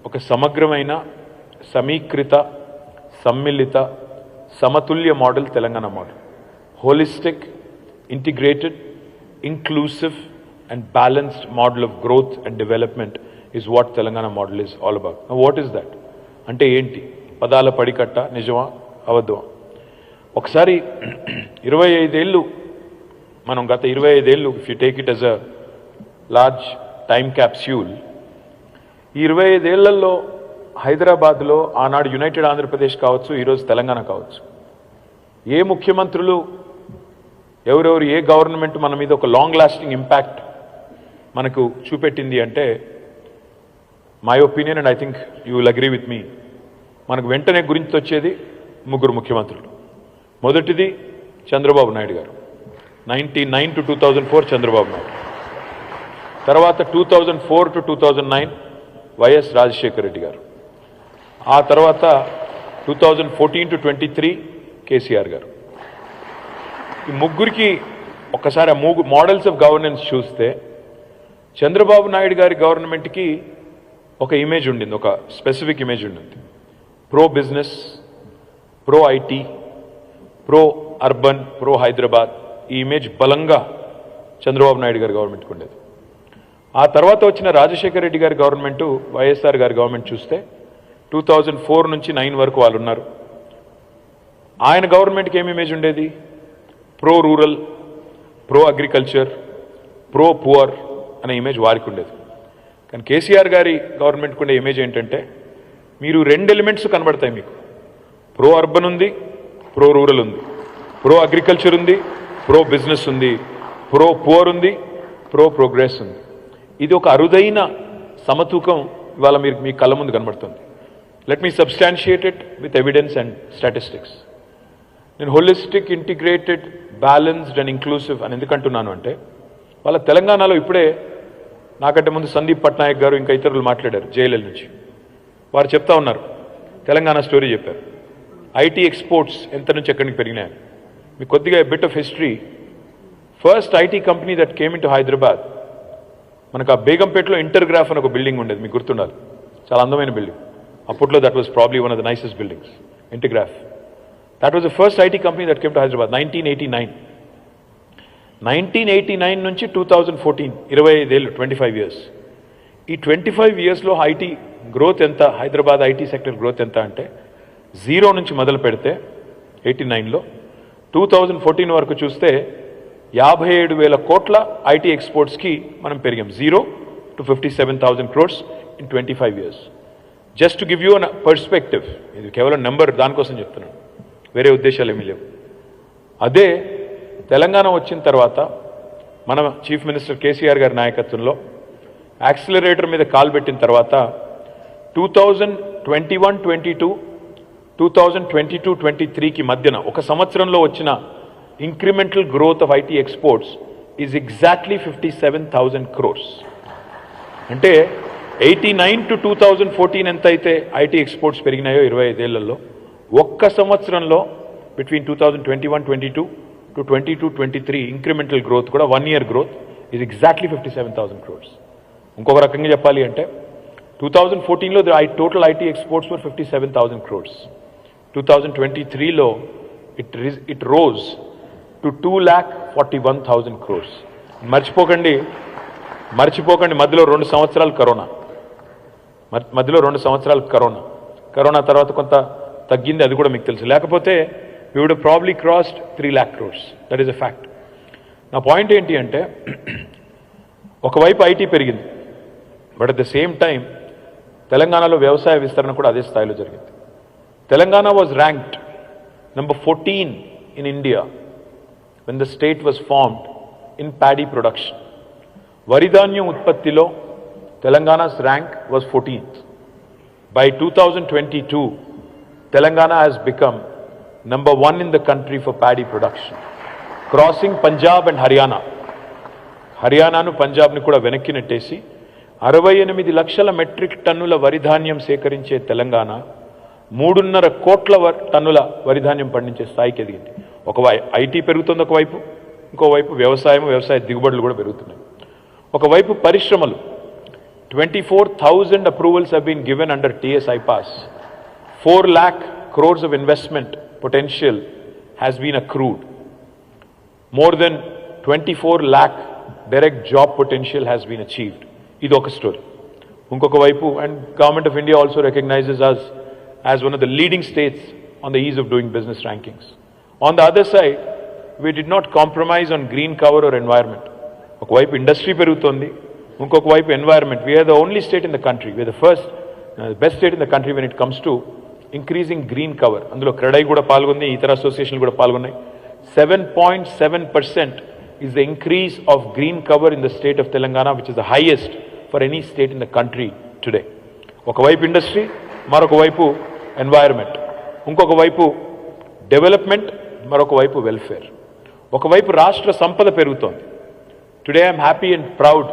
ఒక సమగ్రమైన, సమీకృత, సమ్మిళిత, సమతుల్య model Telangana model. Holistic, integrated, inclusive and balanced model of growth and development is what Telangana model is all about. Now what is that? అంటే ఏంటి? పదాల పడికట్ట, నిజమా అబద్ధమా? ఒకసారి 25 ఏళ్ళు మనం గత 25 ఏళ్ళు if you take it as a large time capsule, ఈ 25 ఏళ్లలో హైదరాబాద్లో ఆనాడు యునైటెడ్ ఆంధ్రప్రదేశ్ కావచ్చు, ఈరోజు తెలంగాణ కావచ్చు, ఏ ముఖ్యమంత్రులు ఎవరెవరు ఏ గవర్నమెంట్ మన మీద ఒక లాంగ్ లాస్టింగ్ ఇంపాక్ట్ మనకు చూపెట్టింది అంటే, my opinion and I think you will agree with me, మనకు వెంటనే గురించి వచ్చేది ముగ్గురు ముఖ్యమంత్రులు. మొదటిది చంద్రబాబు నాయుడు గారు, 1999 to 2004 చంద్రబాబు నాయుడు. తర్వాత 2004 to 2009 వైఎస్ రాజశేఖర రెడ్డి గారు. ఆ తర్వాత 2014 to 23 కేసీఆర్ గారు. ఈ ముగ్గురికి ఒక్కసారి మోడల్స్ ఆఫ్ గవర్నెన్స్ చూస్తే, చంద్రబాబు నాయుడు గారి గవర్నమెంట్కి ఒక ఇమేజ్ ఉండింది, ఒక స్పెసిఫిక్ ఇమేజ్ ఉండింది. Pro business, pro IT, pro urban, pro Hyderabad, ఈ ఇమేజ్ బలంగా చంద్రబాబు నాయుడు గారి గవర్నమెంట్కి ఉండేది. ఆ తర్వాత వచ్చిన రాజశేఖర రెడ్డి గారి గవర్నమెంటు, వైఎస్ఆర్ గారి గవర్నమెంట్ చూస్తే 2004 నుంచి 9 వరకు వాళ్ళు ఉన్నారు. ఆయన గవర్నమెంట్కి ఏమి ఇమేజ్ ఉండేది? Pro rural, pro agriculture, pro poor అనే ఇమేజ్ వారికి ఉండేది. కానీ కేసీఆర్ గారి గవర్నమెంట్కి ఉండే ఇమేజ్ ఏంటంటే, మీరు 2 ఎలిమెంట్స్ కనబడతాయి మీకు. ప్రో అర్బన్ ఉంది, ప్రో రూరల్ ఉంది, ప్రో అగ్రికల్చర్ ఉంది, ప్రో బిజినెస్ ఉంది, ప్రో పువర్ ఉంది, ప్రో ప్రోగ్రెస్ ఉంది. ఇది ఒక అరుదైన సమతూకం ఇవాళ మీరు మీ కళ్ళ ముందు కనబడుతుంది. Let me substantiate it with evidence and statistics. నేను holistic, integrated, balanced and inclusive అని ఎందుకంటున్నాను అంటే, వాళ్ళ తెలంగాణలో ఇప్పుడే నాకంటే ముందు సందీప్ పట్నాయక్ గారు ఇంకా ఇతరులు మాట్లాడారు జేఎల్ఎల్ నుంచి. వారు చెప్తా ఉన్నారు, తెలంగాణ స్టోరీ చెప్పారు. ఐటీ ఎక్స్పోర్ట్స్ ఎంత నుంచి ఎక్కడికి పెరిగినాయని. మీకు కొద్దిగా bit of history. First IT company that came in to Hyderabad, మనకు ఆ బేగంపేటలో ఇంటర్గ్రాఫ్ అని ఒక బిల్డింగ్ ఉండేది, మీకు గుర్తుండాలి, చాలా అందమైన బిల్డింగ్. అప్పట్లో that was probably one of the nicest buildings, Intergraph. That was the first IT company that came to Hyderabad, 1989. 1989 నుంచి 2014, 25 ఏళ్ళు, 25 ఇయర్స్. ఈ 25 ఇయర్స్లో ఐటీ గ్రోత్ ఎంత, హైదరాబాద్ ఐటీ సెక్టర్ గ్రోత్ ఎంత అంటే, 0 నుంచి మొదలు పెడితే 89లో 2014 వరకు చూస్తే 57,000 కోట్ల ఐటీ ఎక్స్పోర్ట్స్కి మనం పెరిగాం. 0 to 57,000 crores in 25 years. Just to give you an perspective, ఇది కేవలం నెంబర్, దానికోసం చెప్తున్నాను, వేరే ఉద్దేశాలు ఏమీ లేవు. అదే తెలంగాణ వచ్చిన తర్వాత మన చీఫ్ మినిస్టర్ కేసీఆర్ గారి నాయకత్వంలో యాక్సిలరేటర్ మీద కాలు పెట్టిన తర్వాత 2021-22, 2022-23కి మధ్యన ఒక సంవత్సరంలో వచ్చిన incremental growth of IT exports is exactly 57,000 crores. అంటే 89 to 2014 ఎంత అయితే ఐటీ ఎక్స్పోర్ట్స్ పెరిగినాయో 25 ఏళ్లలో, ఒక్క సంవత్సరంలో బిట్వీన్ 2021-22 to 22-23 ఇంక్రిమెంటల్ గ్రోత్ కూడా 1 year growth is exactly 57,000 crores. ఇంకొక రకంగా చెప్పాలి అంటే 2014లో total IT exports were 57,000 crores. 2023లో ఇట్ రోజ్ టు 2,41,000 crores. మర్చిపోకండి మధ్యలో 2 సంవత్సరాలు కరోనా తర్వాత కొంత తగ్గింది, అది కూడా మీకు తెలుసు. లేకపోతే we would have probably crossed 3 lakh crores. That is a fact. నా పాయింట్ ఏంటి అంటే, ఒకవైపు ఐటీ పెరిగింది, but at the same time తెలంగాణలో వ్యవసాయ విస్తరణ కూడా అదే స్థాయిలో జరిగింది. Telangana was ranked number 14 in India when the state was formed in paddy production. వరిధాన్యం ఉత్పత్తిలో తెలంగాణ's rank was 14th. By 2022, Telangana has become number 1 in the country for paddy production, crossing Punjab and Haryana. హర్యానాను పంజాబ్ని కూడా వెనక్కి నెట్టేసి 68 లక్షల మెట్రిక్ టన్నుల వరిధాన్యం సేకరించే తెలంగాణ 3.5 కోట్ల టన్నుల వరిధాన్యం పండించే స్థాయికి ఎదిగింది. ఐటీ పెరుగుతుంది ఒకవైపు, ఇంకోవైపు వ్యవసాయ దిగుబడులు కూడా పెరుగుతున్నాయి. ఒకవైపు పరిశ్రమలు, 24,000 approvals have been given under TS IPAS. 4 lakh crores of investment potential has been accrued. More than 24 lakh direct job potential has been achieved. ఇది ఒక స్టోరీ. ఇంకొక వైపు, and Government of India also recognizes us as one of the leading states on the ease of doing business rankings. On the other side, we did not compromise on green cover or environment. ఒకవైపు ఇండస్ట్రీ పెరుగుతోంది, ఇంకొక వైపు environment. We're the only state in the country, we're the first best state in the country when it comes to increasing green cover. అందులో క్రెడై కూడా పాల్గొంది, ఇతర అసోసియేషన్లు కూడా పాల్గొన్నాయి. 7.7% is the increase of green cover in the state of Telangana, which is the highest for any state in the country today. ఒకవైపు ఇండస్ట్రీ, మరొక వైపు ఎన్వైరన్మెంట్, ఇంకొక వైపు డెవలప్మెంట్, మరొక వైపు వెల్ఫేర్. ఒకవైపు రాష్ట్ర సంపద పెరుగుతోంది. Today I am happy and proud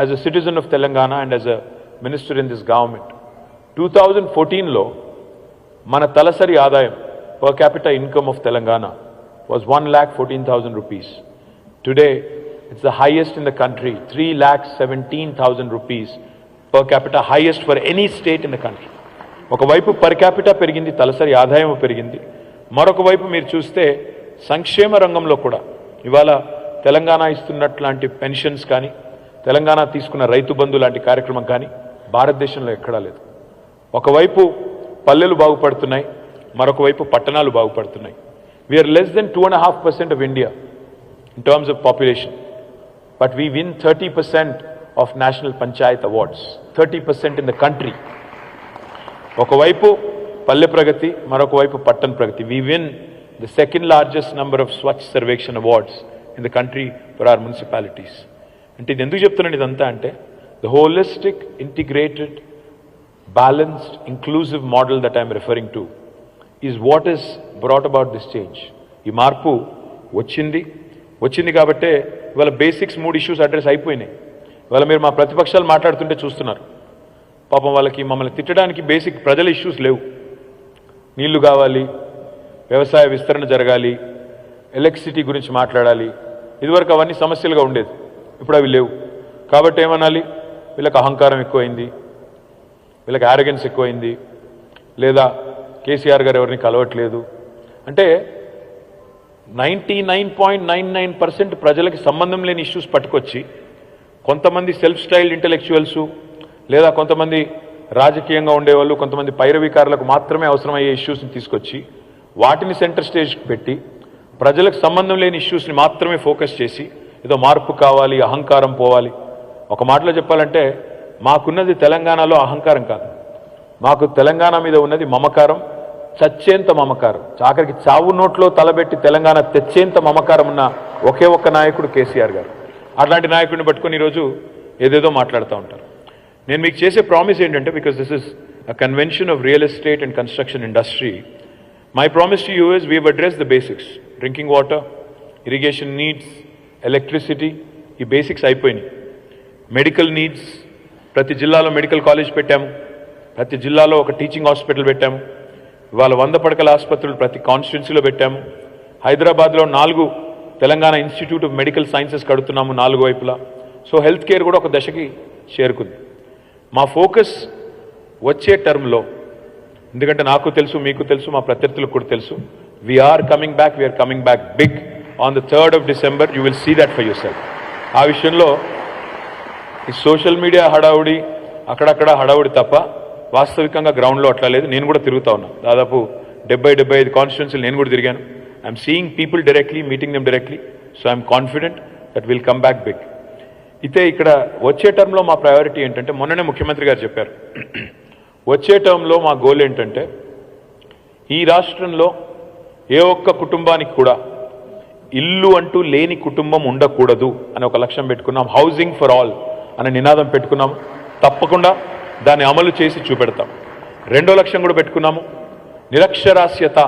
as a citizen of Telangana and as a minister in this government. 2014లో మన తలసరి ఆదాయం per capita income of Telangana was 1,14,000 rupees. Today it's the highest in the country, 3,17,000 rupees per capita, highest for any state in the country. ఒకవైపు per capita పెరిగింది, తలసరి ఆదాయం పెరిగింది. మరొక వైపు మీరు చూస్తే సంక్షేమ రంగంలో కూడా ఇవాళ తెలంగాణ ఇస్తున్నట్లాంటి పెన్షన్స్ కానీ, తెలంగాణ తీసుకున్న రైతు బంధు లాంటి కార్యక్రమం కానీ భారతదేశంలో ఎక్కడా లేదు. ఒకవైపు పల్లెలు బాగుపడుతున్నాయి, మరొక వైపు పట్టణాలు బాగుపడుతున్నాయి. We're less than 2.5% of India in terms of population, but we win 30% of national panchayat awards, 30% in the country. ఒకవైపు పల్లె ప్రగతి, మరొక వైపు పట్టణ ప్రగతి. We win the second largest number of Swachh Sarvekshan awards in the country for our municipalities. అంటే ఇది ఎందుకు చెప్తున్నాను ఇదంతా అంటే, the holistic, integrated, balanced, inclusive model that I am referring to is what has brought about this change. ఈ మార్పు వచ్చింది కాబట్టే ఇవాళ బేసిక్స్ 3 ఇష్యూస్ అడ్రస్ అయిపోయినాయి. ఇవాళ మీరు మా ప్రతిపక్షాలు మాట్లాడుతుంటే చూస్తున్నారు, పాపం వాళ్ళకి మమ్మల్ని తిట్టడానికి బేసిక్ ప్రజల ఇష్యూస్ లేవు. నీళ్లు కావాలి, వ్యవసాయ విస్తరణ జరగాలి, ఎలక్ట్రిసిటీ గురించి మాట్లాడాలి. ఇదివరకు అవన్నీ సమస్యలుగా ఉండేది, ఇప్పుడు అవి లేవు. కాబట్టి ఏమనాలి, వీళ్ళకి అహంకారం ఎక్కువైంది, వీళ్ళకి ఆరోగెన్స్ ఎక్కువైంది, లేదా కేసీఆర్ గారు ఎవరిని కలవట్లేదు అంటే 99.99% ప్రజలకి సంబంధం లేని ఇష్యూస్ పట్టుకొచ్చి కొంతమంది సెల్ఫ్ స్టైల్డ్ ఇంటెలెక్చువల్స్ లేదా కొంతమంది రాజకీయంగా ఉండేవాళ్ళు, కొంతమంది పైరవీకారులకు మాత్రమే అవసరమయ్యే ఇష్యూస్ని తీసుకొచ్చి వాటిని సెంటర్ స్టేజ్కి పెట్టి ప్రజలకు సంబంధం లేని ఇష్యూస్ని మాత్రమే ఫోకస్ చేసి ఏదో మార్పు కావాలి, అహంకారం పోవాలి. ఒక మాటలో చెప్పాలంటే మాకున్నది తెలంగాణలో అహంకారం కాదు, మాకు తెలంగాణ మీద ఉన్నది మమకారం, చచ్చేంత మమకారం. ఆఖరికి చావు నోట్లో తలబెట్టి తెలంగాణ తెచ్చేంత మమకారం ఉన్న ఒకే ఒక్క నాయకుడు కేసీఆర్ గారు. అట్లాంటి నాయకుడిని పట్టుకొని ఈరోజు ఏదేదో మాట్లాడుతూ ఉంటారు. నేను మీకు చేసే ప్రామిస్ ఏంటంటే, because this is a convention of real estate and construction industry, my promise to you is we have addressed the basics: drinking water, irrigation needs, electricity. ఈ బేసిక్స్ అయిపోయినాయి. మెడికల్ నీడ్స్, ప్రతి జిల్లాలో మెడికల్ కాలేజ్ పెట్టాము, ప్రతి జిల్లాలో ఒక టీచింగ్ హాస్పిటల్ పెట్టాము. ఇవాళ 100 పడకల ఆసుపత్రులు ప్రతి కాన్స్టిట్యున్సీలో పెట్టాము. హైదరాబాద్లో 4 Telangana institute of medical sciences కడుతున్నాము 4 వైపులా. సో హెల్త్ కేర్ కూడా ఒక దశకి చేరుకుంది. మా ఫోకస్ వచ్చే టర్మ్లో, ఎందుకంటే నాకు తెలుసు, మీకు తెలుసు, మా ప్రత్యర్థులకు కూడా తెలుసు, we're coming back big on the 3rd of December. You will see that for yourself. ఆ విషయంలో ఈ సోషల్ మీడియా హడావుడి, అక్కడక్కడ హడావుడి తప్ప వాస్తవికంగా గ్రౌండ్లో అట్లా లేదు. నేను కూడా తిరుగుతా ఉన్నాను, దాదాపు 70-75 కాన్స్టిట్యున్సీలు నేను కూడా తిరిగాను. I'm seeing people directly, meeting them directly. So I'm confident that will come back big. అయితే ఇక్కడ వచ్చే టర్మ్లో మా ప్రయారిటీ ఏంటంటే, మొన్ననే ముఖ్యమంత్రి గారు చెప్పారు, వచ్చే టర్మ్లో మా గోల్ ఏంటంటే ఈ రాష్ట్రంలో ఏ ఒక్క కుటుంబానికి కూడా ఇల్లు అంటూ లేని కుటుంబం ఉండకూడదు అని ఒక లక్ష్యం పెట్టుకున్నాం. హౌసింగ్ ఫర్ ఆల్ అనే నినాదం పెట్టుకున్నాము. తప్పకుండా దాన్ని అమలు చేసి చూపెడతాం. 2వ లక్ష్యం కూడా పెట్టుకున్నాము, నిరక్షరాస్యత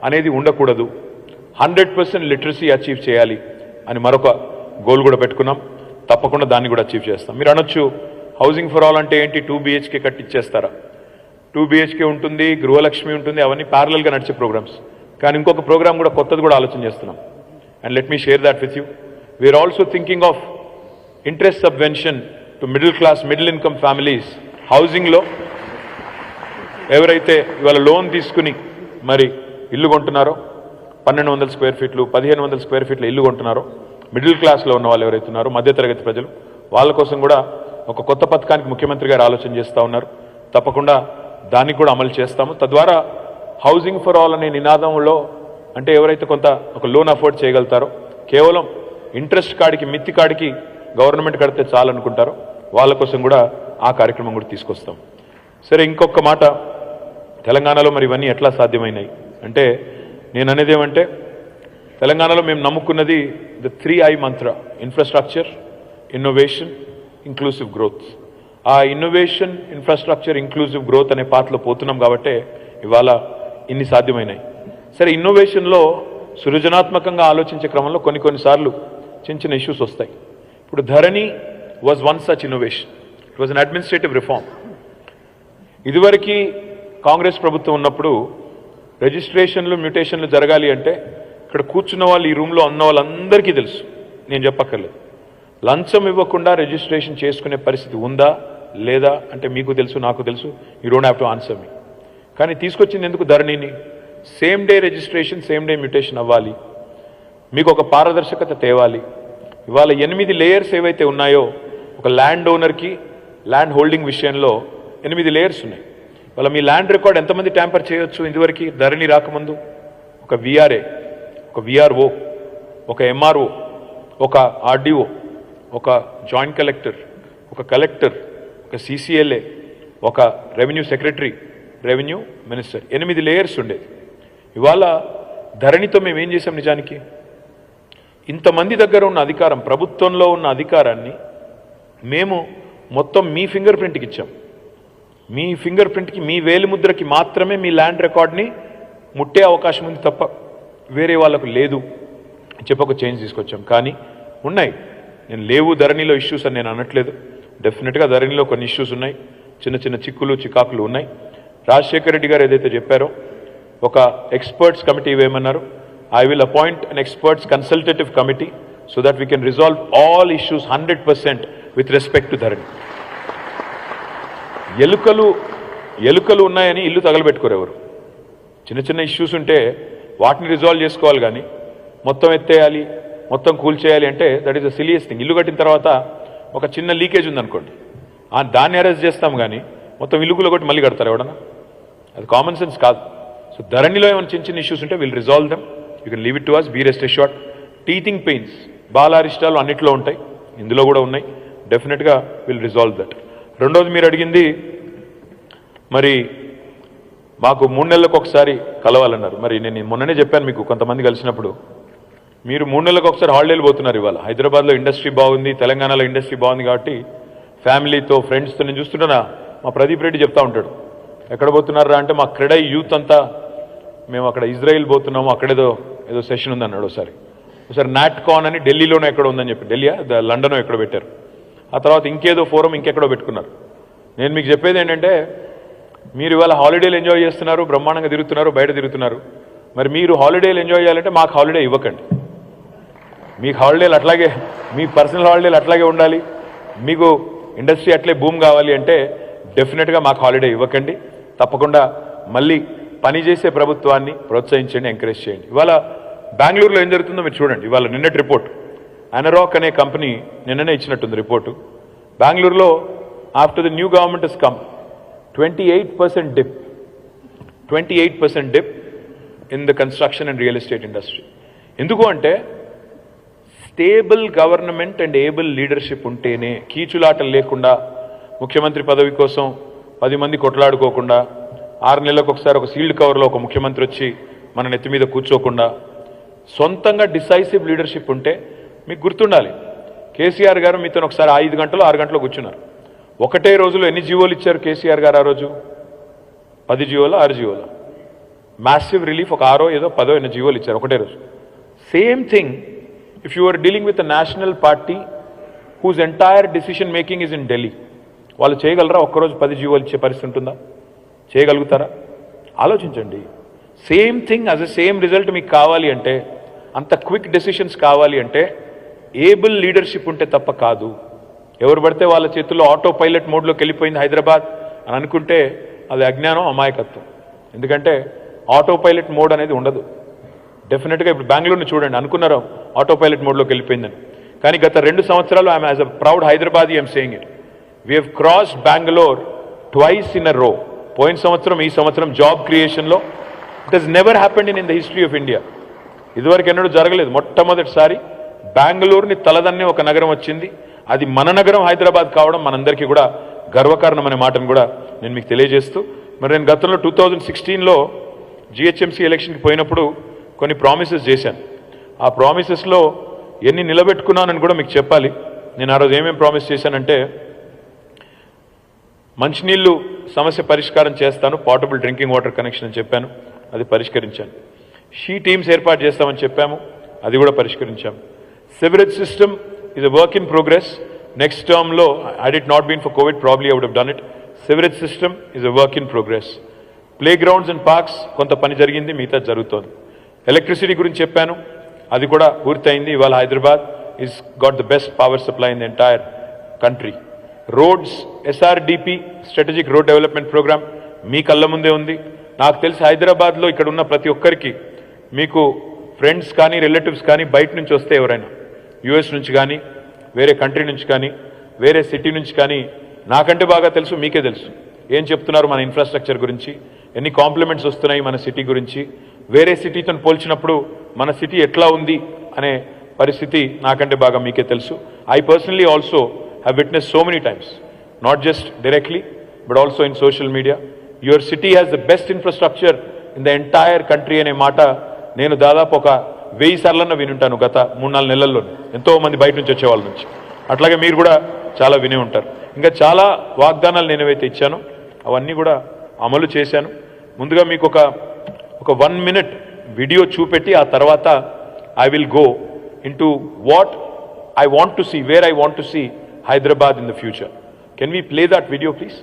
అనేది ఉండకూడదు, 100% లిటరసీ అచీవ్ చేయాలి అని మరొక గోల్ కూడా పెట్టుకున్నాం. తప్పకుండా దాన్ని కూడా అచీవ్ చేస్తాం. మీరు అనొచ్చు, హౌసింగ్ ఫర్ ఆల్ అంటే ఏంటి, 2 BHK కట్టిచ్చేస్తారా? 2 BHK ఉంటుంది, గృహలక్ష్మి ఉంటుంది, అవన్నీ ప్యారలల్గా నడిచే ప్రోగ్రామ్స్. కానీ ఇంకొక ప్రోగ్రామ్ కూడా కొత్తది కూడా ఆలోచన చేస్తున్నాం. And let me share that with you. We're also thinking of interest subvention to middle income families. హౌసింగ్లో ఎవరైతే ఇవాళ లోన్ తీసుకుని మరి ఇల్లు కొంటున్నారో, 1200 స్క్వేర్ ఫీట్లు, 1500 స్క్వేర్ ఫీట్ల ఇల్లు కొంటున్నారో, మిడిల్ క్లాస్లో ఉన్న వాళ్ళు ఎవరైతే ఉన్నారో, మధ్యతరగతి ప్రజలు, వాళ్ళ కోసం కూడా ఒక కొత్త పథకానికి ముఖ్యమంత్రి గారు ఆలోచన చేస్తూ ఉన్నారు. తప్పకుండా దాన్ని కూడా అమలు చేస్తాము. తద్వారా హౌసింగ్ ఫర్ ఆల్ అనే నినాదంలో అంటే ఎవరైతే కొంత ఒక లోన్ అఫోర్డ్ చేయగలుగుతారో, కేవలం ఇంట్రెస్ట్ కాడికి మిత్తి కాడికి గవర్నమెంట్ కడితే చాలనుకుంటారో వాళ్ళ కోసం కూడా ఆ కార్యక్రమం కూడా తీసుకొస్తాం. సరే, ఇంకొక మాట, తెలంగాణలో మరి ఇవన్నీ ఎట్లా సాధ్యమైనాయి అంటే నేను అనేది ఏమంటే తెలంగాణలో మేము నమ్ముకున్నది the 3I Mantra: infrastructure, innovation, inclusive growth. ఆ ఇన్నోవేషన్, ఇన్ఫ్రాస్ట్రక్చర్, ఇంక్లూసివ్ గ్రోత్ అనే పాత్రలో పోతున్నాం కాబట్టి ఇవాళ ఇన్ని సాధ్యమైనాయి. సరే, ఇన్నోవేషన్లో సృజనాత్మకంగా ఆలోచించే క్రమంలో కొన్నిసార్లు చిన్న చిన్న ఇష్యూస్ వస్తాయి. ఇప్పుడు Dharani was one such innovation. It was an administrative reform. ఇదివరకు కాంగ్రెస్ ప్రభుత్వం ఉన్నప్పుడు రిజిస్ట్రేషన్లు, మ్యూటేషన్లు జరగాలి అంటే ఇక్కడ కూర్చున్న వాళ్ళు, ఈ రూమ్లో ఉన్న వాళ్ళందరికీ తెలుసు, నేను చెప్పక్కర్లేదు, లంచం ఇవ్వకుండా రిజిస్ట్రేషన్ చేసుకునే పరిస్థితి ఉందా లేదా అంటే మీకు తెలుసు, నాకు తెలుసు. You don't have to answer me. కానీ తీసుకొచ్చింది ఎందుకు ధరణిని? Same day registration, same day mutation అవ్వాలి, మీకు ఒక పారదర్శకత తేవాలి. ఇవాళ 8 లేయర్స్ ఏవైతే ఉన్నాయో, ఒక ల్యాండ్ ఓనర్కి ల్యాండ్ హోల్డింగ్ విషయంలో 8 లేయర్స్ ఉన్నాయి. ఇవాళ మీ ల్యాండ్ రికార్డ్ ఎంతమంది ట్యాంపర్ చేయొచ్చు? ఇంతవరకు ధరణి రాకముందు ఒక విఆర్ఏ, ఒక విఆర్ఓ, ఒక ఎంఆర్ఓ, ఒక ఆర్డీఓ, ఒక జాయింట్ కలెక్టర్, ఒక కలెక్టర్, ఒక సిసిఎల్ఏ, ఒక revenue secretary, revenue minister, 8 layers ఉండేది. ఇవాళ ధరణితో మేము ఏం చేసాం? నిజానికి ఇంతమంది దగ్గర ఉన్న అధికారం, ప్రభుత్వంలో ఉన్న అధికారాన్ని మేము మొత్తం మీ ఫింగర్ ప్రింట్కి ఇచ్చాం. మీ ఫింగర్ ప్రింట్కి, మీ వేలిముద్రకి మాత్రమే మీ ల్యాండ్ రికార్డ్ని ముట్టే అవకాశం ఉంది తప్ప వేరే వాళ్ళకు లేదు చెప్పక చేంజ్ తీసుకొచ్చాం. కానీ ఉన్నాయి, నేను లేవు ధరణిలో ఇష్యూస్ అని నేను అనట్లేదు. డెఫినెట్గా ధరణిలో కొన్ని ఇష్యూస్ ఉన్నాయి, చిన్న చిన్న చిక్కులు చికాకులు ఉన్నాయి. రాజశేఖర రెడ్డి గారు ఏదైతే చెప్పారో, ఒక ఎక్స్పర్ట్స్ కమిటీ ఇవేమన్నారు, I will appoint an experts consultative committee so that we can resolve all issues 100% with respect to Dharani. ఎలుకలు ఉన్నాయని ఇల్లు తగలబెట్టుకోరు ఎవరు. చిన్న చిన్న ఇష్యూస్ ఉంటే వాటిని రిజాల్వ్ చేసుకోవాలి, కానీ మొత్తం ఎత్తేయాలి, మొత్తం కూల్చేయాలి అంటే దట్ ఈస్ అ సిలియస్ థింగ్. ఇల్లు కట్టిన తర్వాత ఒక చిన్న లీకేజ్ ఉందనుకోండి, దాన్ని అరెస్ట్ చేస్తాం, కానీ మొత్తం ఇల్లు కొట్టి మళ్ళీ కడతారు ఎవడన్నా? అది కామన్ సెన్స్ కాదు. సో ధరణిలో ఏమైనా చిన్న చిన్న ఇష్యూస్ ఉంటే we'll resolve them. You can leave it to us, be rest assured. Teething pains, బాలారిష్టాలు అన్నిట్లో ఉంటాయి, ఇందులో కూడా ఉన్నాయి. డెఫినెట్గా విల్ రిజాల్వ్ దట్. రెండోది మీరు అడిగింది, మరి మాకు 3 నెలలకు ఒకసారి కలవాలన్నారు. మరి నేను మొన్ననే చెప్పాను మీకు, కొంతమంది కలిసినప్పుడు, మీరు 3 నెలలకు ఒకసారి హాలిడేలు పోతున్నారు. ఇవాళ హైదరాబాద్లో ఇండస్ట్రీ బాగుంది, తెలంగాణలో ఇండస్ట్రీ బాగుంది కాబట్టి ఫ్యామిలీతో, ఫ్రెండ్స్తో నేను చూస్తుంటానా, మా ప్రదీప్ రెడ్డి చెప్తా ఉంటాడు, ఎక్కడ పోతున్నారా అంటే మా క్రెడై యూత్ అంతా మేము అక్కడ ఇజ్రాయిల్ పోతున్నాము, అక్కడేదో సెషన్ ఉంది అన్నాడు. ఒకసారి నాట్కాన్ అని ఢిల్లీలోనే ఎక్కడ ఉందని చెప్పి, ఢిల్లీ లండనో ఎక్కడో పెట్టారు. ఆ తర్వాత ఇంకేదో ఫోరం ఇంకెక్కడో పెట్టుకున్నారు. నేను మీకు చెప్పేది ఏంటంటే, మీరు ఇవాళ హాలిడేలు ఎంజాయ్ చేస్తున్నారు, బ్రహ్మాండంగా తిరుగుతున్నారు, బయట తిరుగుతున్నారు. మరి మీరు హాలిడేలు ఎంజాయ్ చేయాలంటే మాకు హాలిడే ఇవ్వకండి. మీకు హాలిడేలు అట్లాగే, మీ పర్సనల్ హాలిడేలు అట్లాగే ఉండాలి, మీకు ఇండస్ట్రీ అట్లే భూమి కావాలి అంటే డెఫినెట్గా మాకు హాలిడే ఇవ్వకండి. తప్పకుండా మళ్ళీ పనిచేసే ప్రభుత్వాన్ని ప్రోత్సహించండి, ఎంకరేజ్ చేయండి. ఇవాళ బెంగళూరులో ఏం జరుగుతుందో మీరు చూడండి. ఇవాళ నిన్నటి రిపోర్ట్, అనరాక్ అనే కంపెనీ నిన్ననే ఇచ్చినట్టుంది రిపోర్టు. బెంగళూరులో after the new government is come 28% dip in the construction and real estate industry. ఎందుకు అంటే stable government and able leadership ఉంటేనే, కీచులాటలు లేకుండా, ముఖ్యమంత్రి పదవి కోసం 10 మంది కొట్లాడుకోకుండా, 6 నెలలకు ఒకసారి ఒక సీల్డ్ కవర్లో ఒక ముఖ్యమంత్రి వచ్చి మన నెత్తి మీద కూర్చోకుండా, సొంతంగా డిసైసివ్ లీడర్షిప్ ఉంటే, మీకు గుర్తుండాలి, కేసీఆర్ గారు మీతో ఒకసారి 5 గంటలు 6 గంటలు కూర్చున్నారు. ఒకటే రోజులో ఎన్ని జీవోలు ఇచ్చారు కేసీఆర్ గారు ఆ రోజు? 10 జీవోలు 6 జీవోలు, మ్యాసివ్ రిలీఫ్ ఒక 6 ఏదో 10 ఎన్ని జీవోలు ఇచ్చారు ఒకటే రోజు. Same thing if you are dealing with a national party whose entire decision making is in Delhi. వాళ్ళు చేయగలరా? ఒక్కరోజు 10 జీవోలు ఇచ్చే పరిస్థితి ఉంటుందా? చేయగలుగుతారా? ఆలోచించండి. Same thing as a same result మీకు కావాలి అంటే, అంత క్విక్ డెసిషన్స్ కావాలి అంటే ఏబుల్ లీడర్షిప్ ఉంటే తప్ప కాదు. ఎవరు పడితే వాళ్ళ చేతుల్లో ఆటో పైలట్ మోడ్లోకి వెళ్ళిపోయింది హైదరాబాద్ అని అనుకుంటే అది అజ్ఞానం, అమాయకత్వం. ఎందుకంటే ఆటో పైలట్ మోడ్ అనేది ఉండదు. డెఫినెట్గా ఇప్పుడు బెంగళూరుని చూడండి, అనుకున్నారు ఆటో పైలట్ మోడ్లోకి వెళ్ళిపోయిందని, కానీ గత 2 సంవత్సరాలు I'm as a proud Hyderabadi I'm saying it, we have crossed Bengaluru twice in a row, పోయిన సంవత్సరం ఈ సంవత్సరం జాబ్ క్రియేషన్లో it has never happened in the history of India. ఇదివరకు ఎన్నడూ జరగలేదు. మొట్టమొదటిసారి బెంగళూరుని తలదన్నే ఒక నగరం వచ్చింది. అది మన నగరం హైదరాబాద్ కావడం మనందరికీ కూడా గర్వకారణం అనే మాటను కూడా నేను మీకు తెలియజేస్తూ, మరి నేను గతంలో 2016లో జిహెచ్ఎంసీ ఎలక్షన్కి పోయినప్పుడు కొన్ని ప్రామిసెస్ చేశాను. ఆ ప్రామిసెస్లో ఎన్ని నిలబెట్టుకున్నానని కూడా మీకు చెప్పాలి. నేను ఆ రోజు ఏమేమి ప్రామిస్ చేశానంటే, మంచినీళ్ళు సమస్య పరిష్కారం చేస్తాను, పోర్టబుల్ డ్రింకింగ్ వాటర్ కనెక్షన్ అని చెప్పాను, అది పరిష్కరించాను. షీ టీమ్స్ ఏర్పాటు చేస్తామని చెప్పాము, అది కూడా పరిష్కరించాము. Sewerage system is a work in progress. Next టర్మ్లో had it not been for COVID, probably I would have done it. Sewerage system is a work in progress. Play grounds and parks కొంత పని జరిగింది, మిగతా జరుగుతోంది. ఎలక్ట్రిసిటీ గురించి చెప్పాను, అది కూడా పూర్తయింది. ఇవాళ Hyderabad is got the best power supply in the entire country. Roads, SRDP strategic road development programme మీ కళ్ళ ముందే ఉంది. నాకు తెలిసి హైదరాబాద్లో ఇక్కడ ఉన్న ప్రతి ఒక్కరికి, మీకు ఫ్రెండ్స్ కానీ రిలేటివ్స్ కానీ బయట నుంచి వస్తే ఎవరైనా యుఎస్ నుంచి కానీ వేరే కంట్రీ నుంచి కానీ వేరే సిటీ నుంచి కానీ నాకంటే బాగా తెలుసు, మీకే తెలుసు ఏం చెప్తున్నారు మన ఇన్ఫ్రాస్ట్రక్చర్ గురించి, ఎన్ని కాంప్లిమెంట్స్ వస్తున్నాయి మన సిటీ గురించి, వేరే సిటీతో పోల్చినప్పుడు మన సిటీ ఎట్లా ఉంది అనే పరిస్థితి నాకంటే బాగా మీకే తెలుసు. I personally also have witness so many times, not just directly but also in social media, your city has the best infrastructure in the entire country అనే మాట నేను దాదాపు ఒక 1000 సార్లన్నా వినుంటాను గత 3-4 నెలల్లో, ఎంతో మంది బయట నుంచి వచ్చే వాళ్ళ నుంచి. అట్లాగే మీరు కూడా చాలా విని ఉంటారు. ఇంకా చాలా వాగ్దానాలు నేను ఏవైతే ఇచ్చానో అవన్నీ కూడా అమలు చేశాను. ముందుగా మీకు ఒక 1 minute వీడియో చూపెట్టి ఆ తర్వాత I will go into what I want to see, where I want to see Hyderabad in the future. Can we play that video please?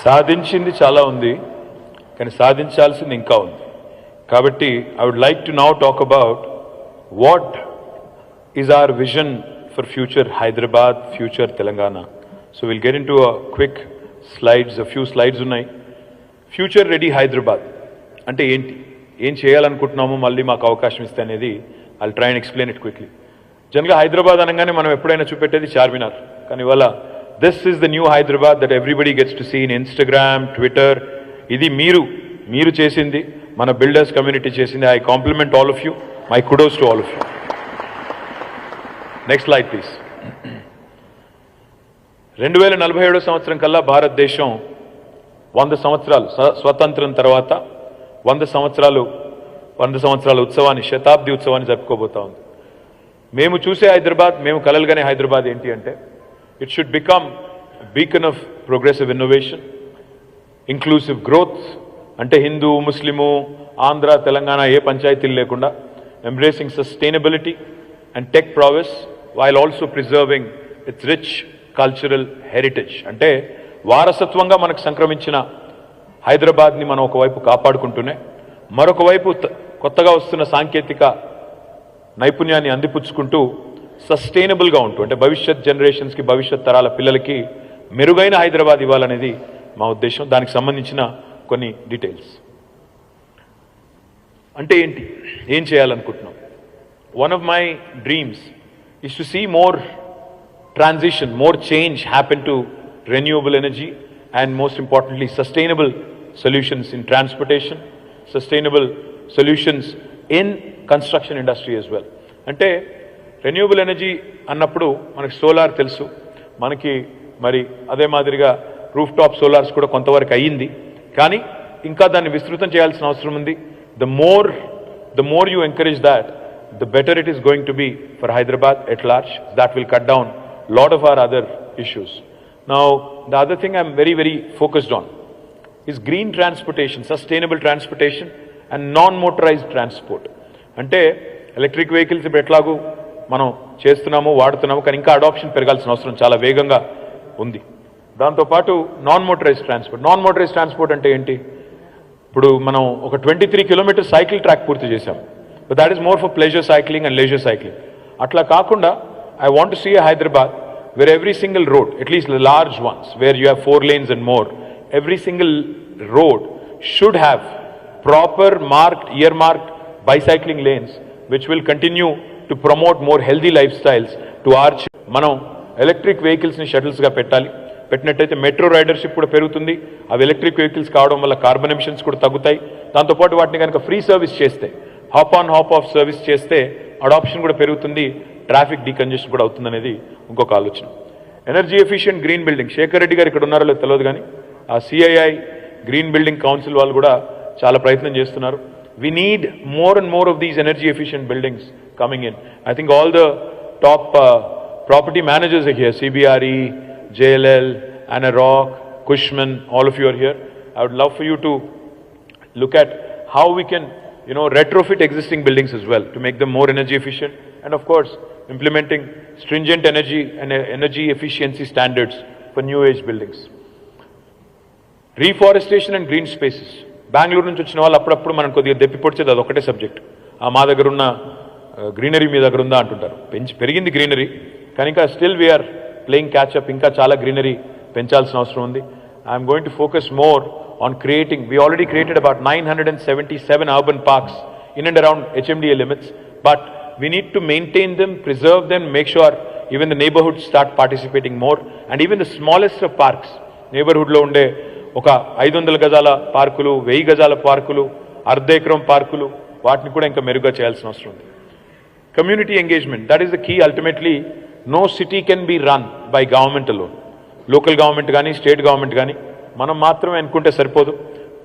సాధించింది చాలా ఉంది, కానీ సాధించాల్సింది ఇంకా ఉంది. కాబట్టి I would like to now talk about what is our vision for future Hyderabad, future Telangana. So will get in to quick slides, few slides ఉన్నాయి. ఫ్యూచర్ రెడీ హైదరాబాద్ అంటే ఏంటి, ఏం చేయాలనుకుంటున్నామో మళ్ళీ మాకు అవకాశం ఇస్తే అనేది I'll try and explain it quickly. జనరల్గా హైదరాబాద్ అనగానే మనం ఎప్పుడైనా చూపెట్టేది చార్మినార్, కానీ ఇవాళ this is the new Hyderabad that everybody gets to see in Instagram, Twitter. ఇది మీరు చేసింది, మన బిల్డర్స్ కమ్యూనిటీ చేసింది. I compliment all of you. My kudos to all of you. Next slide please. 2047 సంవత్సరం కల్లా భారతదేశం 100 సంవత్సరాలు స్వతంత్రం తర్వాత 100 సంవత్సరాల ఉత్సవాన్ని, శతాబ్ది ఉత్సవాన్ని జరుపుకోబోతా ఉంది. మేము చూసే హైదరాబాద్, మేము కలలుగానే హైదరాబాద్ ఏంటి అంటే, it should become a beacon of progressive innovation, inclusive growth, అంటే హిందూ, ముస్లిము, ఆంధ్ర, తెలంగాణ ఏ పంచాయతీలు లేకుండా embracing sustainability and tech prowess while also preserving its rich cultural heritage. అంటే వారసత్వంగా మనకు సంక్రమించిన హైదరాబాద్ని మనం ఒకవైపు కాపాడుకుంటూనే మరొక వైపు కొత్తగా వస్తున్న సాంకేతిక నైపుణ్యాన్ని అందిపుచ్చుకుంటూ సస్టైనబుల్గా ఉంటూ, అంటే భవిష్యత్ జనరేషన్స్కి, భవిష్యత్ తరాల పిల్లలకి మెరుగైన హైదరాబాద్ ఇవ్వాలనేది మా ఉద్దేశం. దానికి సంబంధించిన కొన్ని డీటెయిల్స్. అంటే ఏంటి, ఏం చేయాలనుకుంటున్నాం? one of my dreams is to see more transition, more change happen to renewable energy, and most importantly, sustainable solutions in transportation, sustainable solutions in construction industry as well. Ante renewable energy annappudu manaku solar telusu, manaki mari ade madiriga roof top solars kuda kontavaraku ayindi, కానీ ఇంకా దాన్ని విస్తృతం చేయాల్సిన అవసరం ఉంది. The more you encourage that, the better it is going to be for Hyderabad at large. That will cut down a lot of our other issues. Now, the other thing I'm very, very focused on is green transportation, sustainable transportation and non-motorized transport. Ante electric vehicles ఇప్పుడు ఎట్లాగూ మనం చేస్తున్నాము, వాడుతున్నాము, కానీ ఇంకా అడాప్షన్ పెరగాల్సిన అవసరం చాలా వేగంగా ఉంది. దాంతోపాటు నాన్ మోటరైజ్డ్ ట్రాన్స్పోర్ట్ అంటే ఏంటి? ఇప్పుడు మనం ఒక 23 కిలోమీటర్ సైకిల్ ట్రాక్ పూర్తి చేశాం. But that is more for pleasure cycling and leisure cycling. అట్లా కాకుండా I want to see a Hyderabad where every single road, at least the large ones, where you have 4 lanes and more, every single road should have proper earmarked bicycling lanes, which will continue to promote more healthy lifestyles to our children. మనం ఎలక్ట్రిక్ వెహికల్స్ని షటిల్స్గా పెట్టినట్టయితే మెట్రో రైడర్షిప్ కూడా పెరుగుతుంది. అవి ఎలక్ట్రిక్ వెహికల్స్ కావడం వల్ల కార్బన్ ఎమిషన్స్ కూడా తగ్గుతాయి. దాంతోపాటు వాటిని కనుక ఫ్రీ సర్వీస్ చేస్తే, hop on hop off service చేస్తే అడాప్షన్ కూడా పెరుగుతుంది, ట్రాఫిక్ డీకంజెషన్ కూడా అవుతుందనేది ఇంకొక ఆలోచన. Energy efficient green building, Shekhar Reddy garu ఇక్కడ ఉన్నారో లేదో తెలియదు, కానీ ఆ సిఐఐ గ్రీన్ బిల్డింగ్ కౌన్సిల్ వాళ్ళు కూడా చాలా ప్రయత్నం చేస్తున్నారు. We need more and more of these energy efficient buildings coming in. I think all the top property managers are here, CBRE, JLL, Anna Rock, Cushman, all of you are here. I would love for you to look at how we can, retrofit existing buildings as well to make them more energy efficient, and of course implementing stringent energy efficiency standards for new age buildings. Reforestation and green spaces. Bengaluru నుంచి వచ్చిన వాళ్ళు అప్పుడప్పుడు మనం కొద్దిగా దెప్పిపొడిచేది అది ఒకటే సబ్జెక్ట్. మా దగ్గర ఉన్న గ్రీనరీ మీ దగ్గర ఉందా అంటుంటారు. పెరిగింది గ్రీనరీ, కానీ ఇంకా స్టిల్ వీఆర్ ప్లేయింగ్ క్యాచ్అప్. ఇంకా చాలా గ్రీనరీ పెంచాల్సిన అవసరం ఉంది. I'm going to focus more on creating. We already created about 977 urban parks in and around HMDA limits, but we need to maintain them, preserve them, make sure even the neighborhoods start participating more, and even the smallest of parks, neighborhood lo unde ఒక 500 గజాల పార్కులు, 1000 గజాల పార్కులు, అర్ధ ఎకరం పార్కులు, వాటిని కూడా ఇంకా మెరుగ్గా చేయాల్సిన అవసరం ఉంది. Community engagement, that is the key. Ultimately no city can be run by government alone. Local government కానీ స్టేట్ గవర్నమెంట్ కానీ మనం మాత్రమే అనుకుంటే సరిపోదు.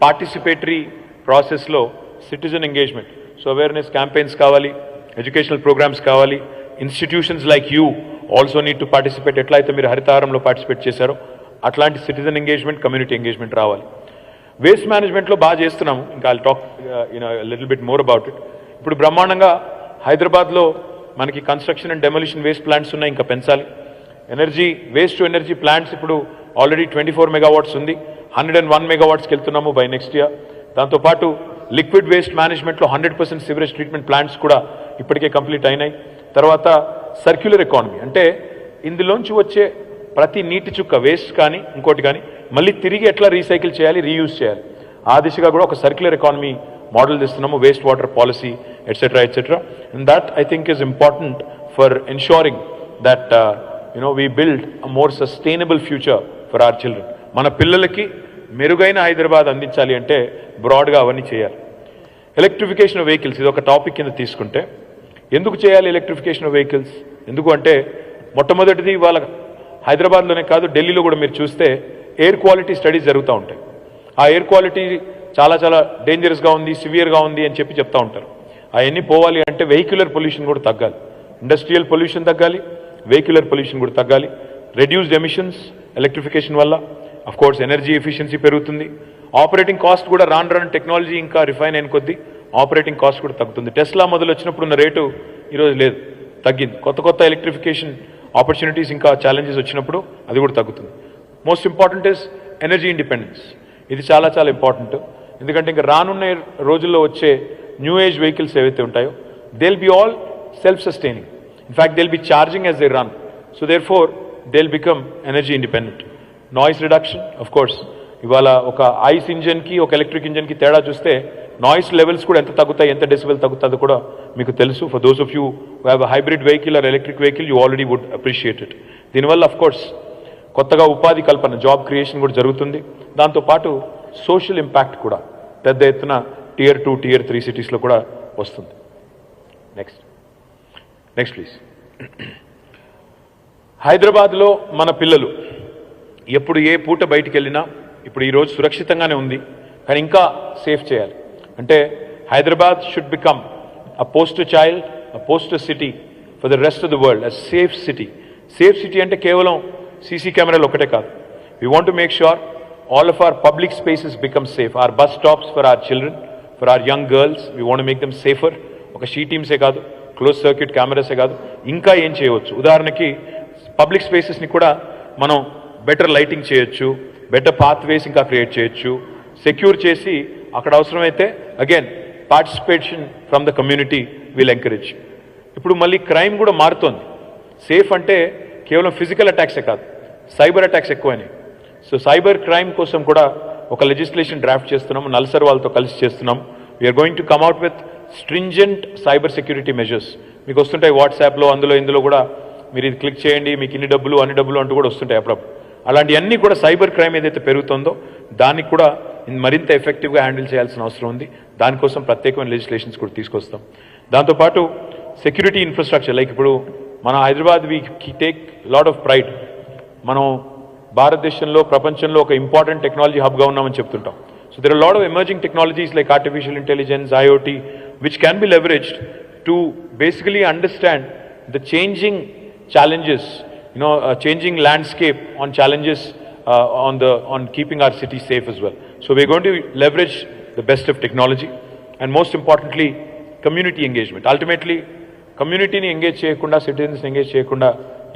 పార్టిసిపేటరీ ప్రాసెస్లో citizen engagement, so awareness campaigns కావాలి, ఎడ్యుకేషనల్ ప్రోగ్రామ్స్ కావాలి. Institutions like you also need to participate. ఎట్లా అయితే మీరు హరితహారంలో పార్టిసిపేట్ చేశారో అట్లాంటి సిటిజన్ ఎంగేజ్మెంట్, కమ్యూనిటీ ఎంగేజ్మెంట్ రావాలి. వేస్ట్ మేనేజ్మెంట్లో బాగా చేస్తున్నాము. ఇంకా I'll talk little bit more about it. ఇప్పుడు బ్రహ్మాండంగా హైదరాబాద్లో మనకి construction and demolition waste plants ఉన్నాయి, ఇంకా పెంచాలి. వేస్ట్ టు ఎనర్జీ ప్లాంట్స్ ఇప్పుడు ఆల్రెడీ 24 మెగావాట్స్ ఉంది, 101 మెగావాట్స్కి వెళ్తున్నాము బై నెక్స్ట్ ఇయర్. దాంతోపాటు లిక్విడ్ వేస్ట్ మేనేజ్మెంట్లో 100% సివరేజ్ ట్రీట్మెంట్ ప్లాంట్స్ కూడా ఇప్పటికే కంప్లీట్ అయినాయి. తర్వాత సర్క్యులర్ ఎకానమీ, అంటే ఇందులోంచి వచ్చే ప్రతి నీటి చుక్క వేస్ట్ కానీ ఇంకోటి కానీ మళ్ళీ తిరిగి ఎట్లా రీసైకిల్ చేయాలి, రీయూజ్ చేయాలి, ఆ దిశగా కూడా ఒక సర్క్యులర్ ఎకానమీ మోడల్ తెస్తున్నాము. Waste water policy etcetera. And that I think is important for ensuring that we build a more sustainable future for our children. మన పిల్లలకి మెరుగైన హైదరాబాద్ అందించాలి అంటే బ్రాడ్గా అవన్నీ చేయాలి. ఎలక్ట్రిఫికేషన్ ఆఫ్ వెహికల్స్, ఇది ఒక టాపిక్ కింద తీసుకుంటే, ఎందుకు చేయాలి ఎలక్ట్రిఫికేషన్ ఆఫ్ వెహికల్స్? ఎందుకు అంటే మొట్టమొదటిది వాళ్ళ హైదరాబాద్లోనే కాదు, ఢిల్లీలో కూడా మీరు చూస్తే ఎయిర్ క్వాలిటీ స్టడీస్ జరుగుతూ ఉంటాయి. ఆ ఎయిర్ క్వాలిటీ చాలా చాలా డేంజరస్గా ఉంది, సివియర్గా ఉంది అని చెప్తూ ఉంటారు. అవన్నీ పోవాలి అంటే వెహిక్యులర్ పొల్యూషన్ కూడా తగ్గాలి, ఇండస్ట్రియల్ పొల్యూషన్ తగ్గాలి, వెహిక్యులర్ పొల్యూషన్ కూడా తగ్గాలి. రెడ్యూస్డ్ ఎమిషన్స్ ఎలక్ట్రిఫికేషన్ వల్ల, అఫ్ కోర్స్ ఎనర్జీ ఎఫిషియన్సీ పెరుగుతుంది. ఆపరేటింగ్ కాస్ట్ కూడా రాను టెక్నాలజీ ఇంకా రిఫైన్ అయిన కొద్దీ ఆపరేటింగ్ కాస్ట్ కూడా తగ్గుతుంది. టెస్లా మొదలు వచ్చినప్పుడు ఉన్న రేటు ఈరోజు లేదు, తగ్గింది. కొత్త ఎలక్ట్రిఫికేషన్ ఆపర్చునిటీస్ ఇంకా ఛాలెంజెస్ వచ్చినప్పుడు అది కూడా తగ్గుతుంది. Most important is energy independence. ఇది చాలా చాలా ఇంపార్టెంట్. ఎందుకంటే ఇంకా రానున్న రోజుల్లో వచ్చే న్యూ ఏజ్ వెహికల్స్ ఏవైతే ఉంటాయో they will be all self sustaining. In fact they will be charging as they run. So therefore they will become energy independent. Noise reduction, of course ఇవాళ ఒక ఐస్ ఇంజన్కి ఒక ఎలక్ట్రిక్ ఇంజన్కి తేడా చూస్తే నాయిస్ లెవెల్స్ కూడా ఎంత తగ్గుతాయి, ఎంత డెసిబెల్ తగ్గుతుందో కూడా మీకు తెలుసు. For those of you who have a hybrid vehicle or electric vehicle you already would appreciate it. దీనివల్ల అఫ్ కోర్స్ కొత్తగా ఉపాధి కల్పన, జాబ్ క్రియేషన్ కూడా జరుగుతుంది. దాంతోపాటు సోషల్ ఇంపాక్ట్ కూడా పెద్ద ఎత్తున Tier 2, Tier 3 సిటీస్లో కూడా వస్తుంది. Next please. హైదరాబాద్లో మన పిల్లలు ఎప్పుడు ఏ పూట బయటికి వెళ్ళినా ఇప్పుడు ఈరోజు సురక్షితంగానే ఉంది, కానీ ఇంకా సేఫ్ చేయాలి. అంటే Hyderabad should become a poster child, a poster city for the rest of the world, a safe city. Safe city అంటే కేవలం సీసీ కెమెరాలు ఒకటే కాదు. We want to make sure all of our public spaces become safe. Our bus stops for our children, for our young girls, we want to make them safer. ఒక షీ టీమ్సే కాదు, క్లోజ్ సర్క్యూట్ కెమెరాసే కాదు, ఇంకా ఏం చేయవచ్చు. ఉదాహరణకి పబ్లిక్ స్పేసెస్ని కూడా మనం బెటర్ లైటింగ్ చేయొచ్చు, బెటర్ పాత్వేస్ ఇంకా క్రియేట్ చేయొచ్చు, సెక్యూర్ చేసి అక్కడ అవసరమైతే again participation from the community will encourage. ఇప్పుడు మళ్ళీ క్రైమ్ కూడా మారుతోంది. సేఫ్ అంటే కేవలం ఫిజికల్ అటాక్సే కాదు, సైబర్ అటాక్స్ ఎక్కువైనాయి. సో సైబర్ క్రైమ్ కోసం కూడా ఒక లెజిస్లేషన్ డ్రాఫ్ట్ చేస్తున్నాము, నల్సర్ వాళ్ళతో కలిసి చేస్తున్నాం. We're going to come out with stringent cyber security measures. మీకు వస్తుంటాయి వాట్సాప్లో, ఇందులో కూడా మీరు ఇది క్లిక్ చేయండి, మీకు ఇన్ని డబ్బులు అన్ని డబ్బులు అంటూ కూడా వస్తుంటాయి అప్పుడప్పుడు. అలాంటివన్నీ కూడా సైబర్ క్రైమ్ ఏదైతే పెరుగుతుందో దానికి కూడా మరింత ఎఫెక్టివ్గా హ్యాండిల్ చేయాల్సిన అవసరం ఉంది. దానికోసం ప్రత్యేకమైన లెజిస్లేషన్స్ కూడా తీసుకొస్తాం. దాంతోపాటు సెక్యూరిటీ ఇన్ఫ్రాస్ట్రక్చర్, లైక్ ఇప్పుడు మన Hyderabad we take lot of pride. మనం భారతదేశంలో ప్రపంచంలో ఒక ఇంపార్టెంట్ టెక్నాలజీ హబ్గా ఉన్నామని చెప్తుంటాం. So there are lot of emerging technologies like artificial intelligence, IoT, which can be leveraged to basically understand the changing challenges, changing landscape on challenges on keeping our city safe as well. So we're going to leverage the best of technology and most importantly community engagement. Ultimately communityని ఎంగేజ్ చేయకుండా, సిటిజన్స్ని ఎంగేజ్ చేయకుండా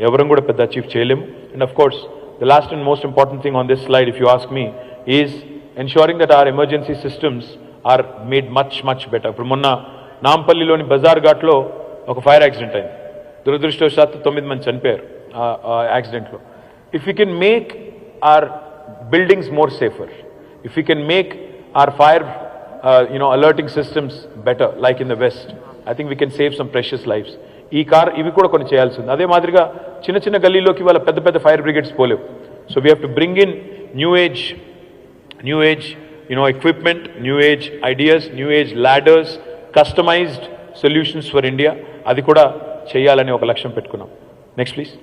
ఎవరం కూడా పెద్ద అచీవ్ చేయలేము. And of course the last and most important thing on this slide, if you ask me, is ensuring that our emergency systems are made much better. ఇప్పుడు మొన్న నాంపల్లిలోని బజార్ ఘాట్లో ఒక ఫైర్ యాక్సిడెంట్ అయింది. దురదృష్టవశాత్తు 9 మంది చనిపోయారు ఆ యాక్సిడెంట్లో. If you can make our buildings more safer, if we can make our fire alerting systems better like in the west, I think we can save some precious lives. ఇవి కూడా కొన్ని చేయాల్సింది. అదే మాదిరిగా చిన్న గల్లీలోకి వాళ్ళ పెద్ద ఫైర్ బ్రిగేడ్స్ పోలేవు. So we have to bring in new age equipment, new age ideas, new age ladders, customized solutions for India. అది కూడా చేయాలని ఒక లక్ష్యం పెట్టుకున్నాం. Next please.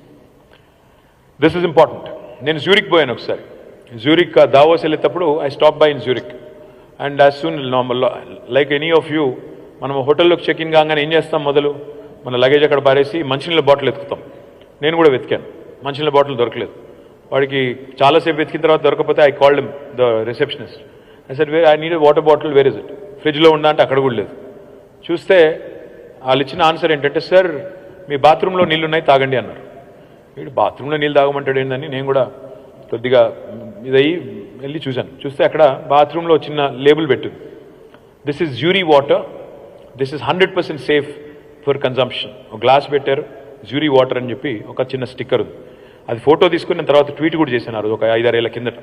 This is important. నేను జ్యూరిక్ పోయాను ఒకసారి. జ్యూరిక్ దావోస్ వెళ్ళేటప్పుడు I stop by in Zurich and as soon like any of you, మనం హోటల్లోకి చెక్ ఇన్ కాగానే ఏం చేస్తాం, మొదలు మన లగేజ్ అక్కడ పారేసి మంచినీళ్ళ బాటిల్ ఎత్తుకుతాం. నేను కూడా వెతికాను, మంచినీళ్ళ బాటిల్ దొరకలేదు. వాడికి చాలాసేపు వెతికిన తర్వాత దొరకకపోతే I called him, the receptionist. I said I need water bottle, where is it? ఫ్రిడ్జ్లో ఉందా అంటే అక్కడ కూడా లేదు. చూస్తే వాళ్ళు ఇచ్చిన ఆన్సర్ ఏంటంటే, సార్ మీ బాత్రూంలో నీళ్ళు ఉన్నాయి తాగండి అన్నారు. వీడు బాత్రూంలో నీళ్ళు తాగమంటాడు ఏందని నేను కూడా కొద్దిగా ఇదయ్యి వెళ్ళి చూస్తే అక్కడ బాత్రూంలో చిన్న లేబుల్ పెట్టింది, this is jury water, this is 100% safe for consumption. ఒక గ్లాస్ పెట్టారు, జ్యూరీ వాటర్ అని చెప్పి ఒక చిన్న స్టిక్కర్ ఉంది. అది ఫోటో తీసుకుని నేను తర్వాత ట్వీట్ కూడా చేశాను ఒక 5-6 ఏళ్ల కిందట.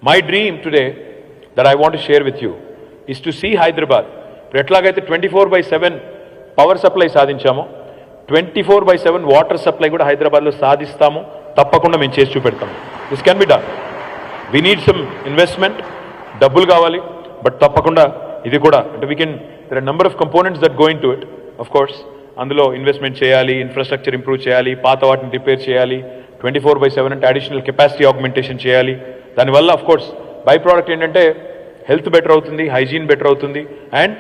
My dream today that I want to share with you is to see Hyderabad. ఇప్పుడు ఎట్లాగైతే 24/7 పవర్ సప్లై సాధించామో 24/7 వాటర్ సప్లై కూడా హైదరాబాద్లో సాధిస్తాము. తప్పకుండా మేము చేసి చూపెడతాము. This can be done. We need some investment, డబ్బులు కావాలి, బట్ తప్పకుండా ఇది కూడా అంటే we can, there are number of components that going to it. Of course అందులో ఇన్వెస్ట్మెంట్ చేయాలి, ఇన్ఫ్రాస్ట్రక్చర్ ఇంప్రూవ్ చేయాలి, పాత వాటిని రిపేర్ చేయాలి, 24/7 అంటే అడిషనల్ కెపాసిటీ ఆగ్మెంటేషన్ చేయాలి. దానివల్ల ఆఫ్ కోర్స్ బై ప్రోడక్ట్ ఏంటంటే హెల్త్ బెటర్ అవుతుంది, హైజీన్ బెటర్ అవుతుంది, అండ్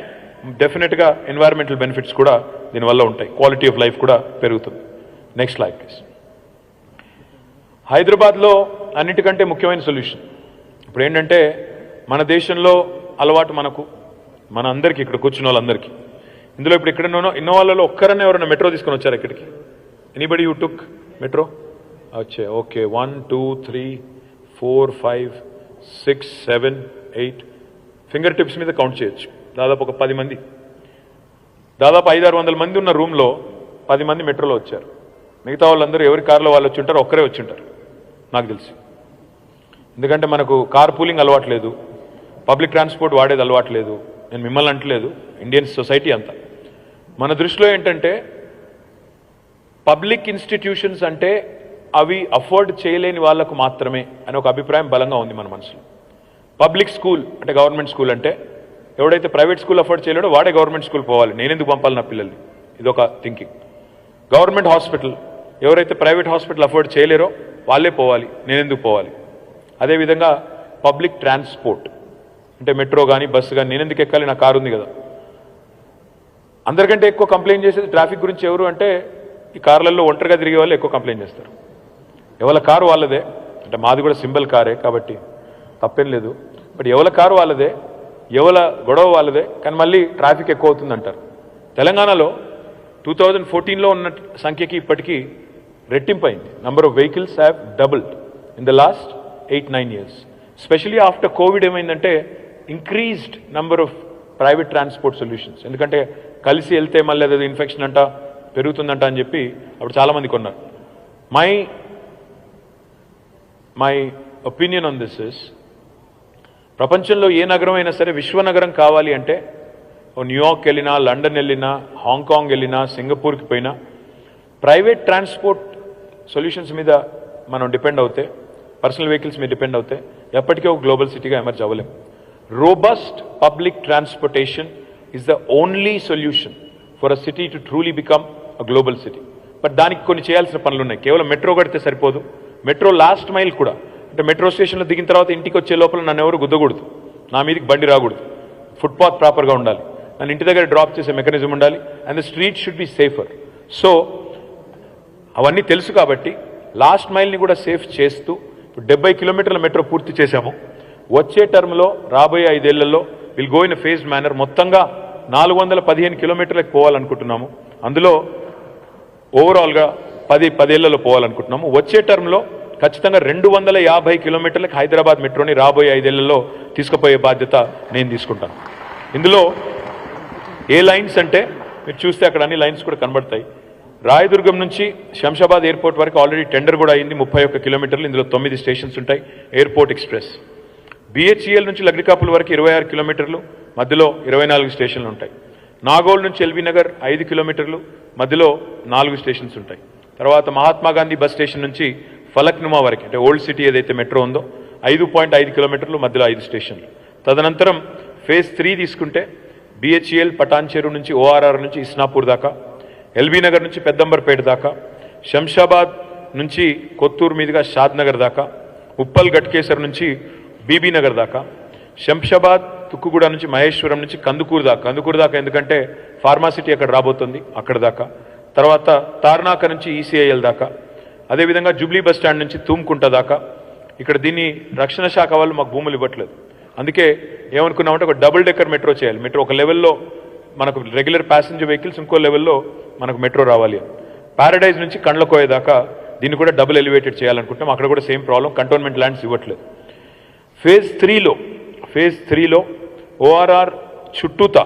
డెఫినెట్గా ఎన్వైరన్మెంటల్ బెనిఫిట్స్ కూడా దీనివల్ల ఉంటాయి, క్వాలిటీ ఆఫ్ లైఫ్ కూడా పెరుగుతుంది. Next slide please. హైదరాబాద్లో అన్నిటికంటే ముఖ్యమైన సొల్యూషన్ ఇప్పుడు ఏంటంటే, మన దేశంలో అలవాటు మన అందరికీ, ఇక్కడ కూర్చున్న వాళ్ళందరికీ, ఇందులో ఇప్పుడు ఇక్కడ ఎన్నో వాళ్ళలో ఒక్కరన్నా ఎవరైనా మెట్రో తీసుకొని వచ్చారు ఇక్కడికి? Anybody you took metro? వచ్చే ఓకే, 1 2 3 4 5 6 7 8 ఫింగర్ టిప్స్ మీద కౌంట్ చేయొచ్చు. దాదాపు ఒక 10 మంది, దాదాపు 500-600 మంది ఉన్న రూమ్లో 10 మంది మెట్రోలో వచ్చారు. మిగతా వాళ్ళందరూ ఎవరి కార్లో వాళ్ళు వచ్చి ఉంటారు, ఒక్కరే వచ్చి ఉంటారు నాకు తెలిసి. ఎందుకంటే మనకు కార్ పూలింగ్ అలవాట్లేదు, పబ్లిక్ ట్రాన్స్పోర్ట్ వాడేది అలవాట్లేదు, నేను మిమ్మల్ని అంటలేదు, ఇండియన్ సొసైటీ అంతా. మన దృష్టిలో ఏంటంటే పబ్లిక్ ఇన్స్టిట్యూషన్స్ అంటే అవి అఫోర్డ్ చేయలేని వాళ్ళకు మాత్రమే అని ఒక అభిప్రాయం బలంగా ఉంది మన మనసులో. పబ్లిక్ స్కూల్ అంటే గవర్నమెంట్ స్కూల్ అంటే ఎవడైతే ప్రైవేట్ స్కూల్ అఫోర్డ్ చేయలేడో వాడే గవర్నమెంట్ స్కూల్ పోవాలి, నేనెందుకు పంపాలి నా పిల్లల్ని, ఇదొక థింకింగ్. గవర్నమెంట్ హాస్పిటల్ ఎవరైతే ప్రైవేట్ హాస్పిటల్ అఫోర్డ్ చేయలేరో వాళ్ళే పోవాలి, నేనెందుకు పోవాలి. అదేవిధంగా పబ్లిక్ ట్రాన్స్పోర్ట్ అంటే మెట్రో కానీ బస్సు కానీ నేనెందుకు ఎక్కాలి, నా కారు ఉంది కదా. అందరికంటే ఎక్కువ కంప్లైంట్ చేసేది ట్రాఫిక్ గురించి ఎవరు అంటే ఈ కార్లలో ఒంటరిగా తిరిగే వాళ్ళు ఎక్కువ కంప్లైంట్ చేస్తారు. ఎవరి కారు వాళ్ళదే, అంటే మాది కూడా సింబల్ కారే కాబట్టి తప్పేం లేదు. బట్ ఎవరి కారు వాళ్ళదే, ఎవరి గొడవ వాళ్ళదే, కానీ మళ్ళీ ట్రాఫిక్ ఎక్కువ అవుతుంది అంటారు. తెలంగాణలో 2014లో ఉన్న సంఖ్యకి ఇప్పటికీ రెట్టింపు అయింది. Number of vehicles have doubled in the last 8-9 years. Specially after covid ఏమైందంటే increased number of private transport solutions. ఎందుకంటే కలిసి వెళ్తే మళ్ళీ అదే ఇన్ఫెక్షన్ అంట పెరుగుతుందంట అని చెప్పి అప్పుడు చాలామంది కొన్నారు. My opinion on this is, ప్రపంచంలో ఏ నగరం అయినా సరే విశ్వనగరం కావాలి అంటే న్యూయార్క్ వెళ్ళినా, లండన్ వెళ్ళినా, హాంకాంగ్ వెళ్ళినా, సింగపూర్కి పోయినా ప్రైవేట్ ట్రాన్స్పోర్ట్ సొల్యూషన్స్ మీద మనం డిపెండ్ అవుతే, పర్సనల్ వెహికల్స్ మీద డిపెండ్ అవుతే ఎప్పటికీ ఒక గ్లోబల్ సిటీగా ఎమర్జ్ అవ్వలేం. Robust public transportation is the only solution for a city to truly become a global city. But దానికి కొన్ని చేయాల్సిన పనులు ఉన్నాయి. కేవలం మెట్రో కడితే సరిపోదు. మెట్రో లాస్ట్ మైల్ కూడా, అంటే మెట్రో స్టేషన్లో దిగిన తర్వాత ఇంటికి వచ్చే లోపల నన్ను ఎవరు గుద్దకూడదు, నా మీదకి బండి రాకూడదు, ఫుట్పాత్ ప్రాపర్గా ఉండాలి, నన్ను ఇంటి దగ్గర డ్రాప్ చేసే మెకానిజం ఉండాలి, and the street should be safer. So అవన్నీ తెలుసు కాబట్టి లాస్ట్ మైల్ని కూడా సేఫ్ చేస్తూ ఇప్పుడు 70 కిలోమీటర్ల మెట్రో పూర్తి చేశాము. వచ్చే టర్మ్లో రాబోయే 5 ఏళ్లలో will go in a phased manner మొత్తంగా 415 కిలోమీటర్లకు పోవాలనుకుంటున్నాము. అందులో ఓవరాల్గా 10 ఏళ్లలో పోవాలనుకుంటున్నాము. వచ్చే టర్మ్లో ఖచ్చితంగా 250 కిలోమీటర్లకు హైదరాబాద్ మెట్రోని రాబోయే 5 ఏళ్లలో తీసుకుపోయే బాధ్యత నేను తీసుకుంటాను. ఇందులో ఏ లైన్స్ అంటే మీరు చూస్తే అక్కడ అన్ని లైన్స్ కూడా కనబడతాయి. రాయదుర్గం నుంచి శంషాబాద్ ఎయిర్పోర్ట్ వరకు ఆల్రెడీ టెండర్ కూడా అయింది, 31 కిలోమీటర్లు. ఇందులో 9 స్టేషన్స్ ఉంటాయి. Airport express. బిహెచ్ఈఎల్ నుంచి లగ్డికాపుల్ వరకు 26 కిలోమీటర్లు, మధ్యలో 24 స్టేషన్లు ఉంటాయి. నాగోల్ నుంచి ఎల్బీ నగర్ 5 కిలోమీటర్లు, మధ్యలో 4 స్టేషన్స్ ఉంటాయి. తర్వాత మహాత్మా గాంధీ బస్ స్టేషన్ నుంచి ఫలక్నుమా వరకు, అంటే ఓల్డ్ సిటీ ఏదైతే మెట్రో ఉందో 5.5 కిలోమీటర్లు, మధ్యలో 5 స్టేషన్లు. తదనంతరం ఫేజ్ 3 తీసుకుంటే బిహెచ్ఈఎల్ పటాన్ చెరువు నుంచి ఓఆర్ఆర్ నుంచి ఇస్నాపూర్ దాకా, ఎల్బీ నగర్ నుంచి పెద్దంబర్పేట దాకా, శంషాబాద్ నుంచి కొత్తూరు మీదుగా షాద్నగర్ దాకా, ఉప్పల్ గట్కేసర్ నుంచి బీబీ నగర్ దాకా, శంషాబాద్ తుక్కుగూడ నుంచి మహేశ్వరం నుంచి కందుకూరు దాకా ఎందుకంటే ఫార్మాసిటీ అక్కడ రాబోతుంది, అక్కడ దాకా. తర్వాత తార్నాక నుంచి ఈసీఐఎల్ దాకా. అదేవిధంగా జూబ్లీ బస్ స్టాండ్ నుంచి తూమ్కుంట దాకా. ఇక్కడ దీన్ని రక్షణ శాఖ వాళ్ళు మాకు భూములు ఇవ్వట్లేదు. అందుకే ఏమనుకున్నామంటే ఒక డబుల్ డెక్కర్ మెట్రో చేయాలి. మెట్రో ఒక లెవెల్లో మనకు రెగ్యులర్ ప్యాసింజర్ వెహికల్స్, ఇంకో లెవెల్లో మనకు మెట్రో రావాలి అని. ప్యారడైజ్ నుంచి కండ్లకోయ దాకా దీన్ని కూడా డబుల్ ఎలివేటెడ్ చేయాలనుకుంటున్నాం. అక్కడ కూడా సేమ్ ప్రాబ్లం, కంటోన్మెంట్ ల్యాండ్స్ ఇవ్వట్లేదు. ఫేజ్ 3లో ఓఆర్ఆర్ చుట్టూతా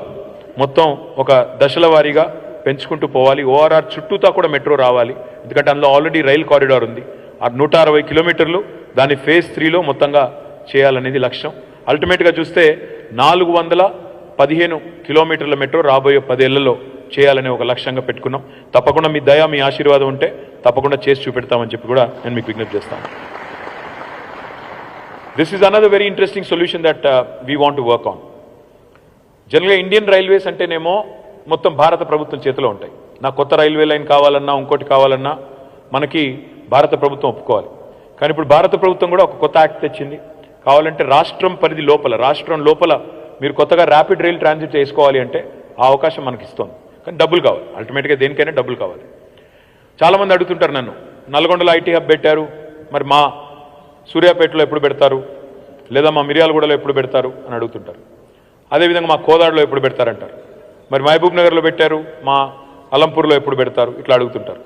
మొత్తం ఒక దశల వారీగా పెంచుకుంటూ పోవాలి. ఓఆర్ఆర్ చుట్టూతా కూడా మెట్రో రావాలి, ఎందుకంటే అందులో ఆల్రెడీ రైల్ కారిడార్ ఉంది. ఆ 160 కిలోమీటర్లు దాన్ని ఫేజ్ 3లో మొత్తంగా చేయాలనేది లక్ష్యం. అల్టిమేట్గా చూస్తే 415 కిలోమీటర్ల మెట్రో రాబోయే 10 ఏళ్లలో చేయాలనే ఒక లక్ష్యంగా పెట్టుకున్నాం. తప్పకుండా మీ దయ, మీ ఆశీర్వాదం ఉంటే తప్పకుండా చేసి చూపెడతామని చెప్పి కూడా నేను మీకు విజ్ఞప్తి చేస్తాను. This is another very interesting solution that we want to work on. జనరల్గా ఇండియన్ రైల్వేస్ అంటేనేమో మొత్తం భారత ప్రభుత్వం చేతిలో ఉంటాయి. నాకు కొత్త రైల్వే లైన్ కావాలన్నా, ఇంకోటి కావాలన్నా మనకి భారత ప్రభుత్వం ఒప్పుకోవాలి. కానీ ఇప్పుడు భారత ప్రభుత్వం కూడా ఒక కొత్త యాక్ట్ తెచ్చింది. కావాలంటే రాష్ట్రం పరిధి లోపల, రాష్ట్రం లోపల మీరు కొత్తగా ర్యాపిడ్ రైల్ ట్రాన్సిట్ చేసుకోవాలి అంటే ఆ అవకాశం మనకి ఇస్తుంది. కానీ డబ్బులు కావాలి, అల్టిమేట్గా దేనికైనా డబ్బులు కావాలి. చాలామంది అడుగుతుంటారు నన్ను, నల్గొండలో ఐటీ హబ్ పెట్టారు, మరి మా సూర్యాపేటలో ఎప్పుడు పెడతారు, లేదా మా మిర్యాలగూడలో ఎప్పుడు పెడతారు అని అడుగుతుంటారు. అదేవిధంగా మా కోదాడలో ఎప్పుడు పెడతారంటారు. మరి మహబూబ్ నగర్లో పెట్టారు, మా అలంపూర్లో ఎప్పుడు పెడతారు, ఇట్లా అడుగుతుంటారు.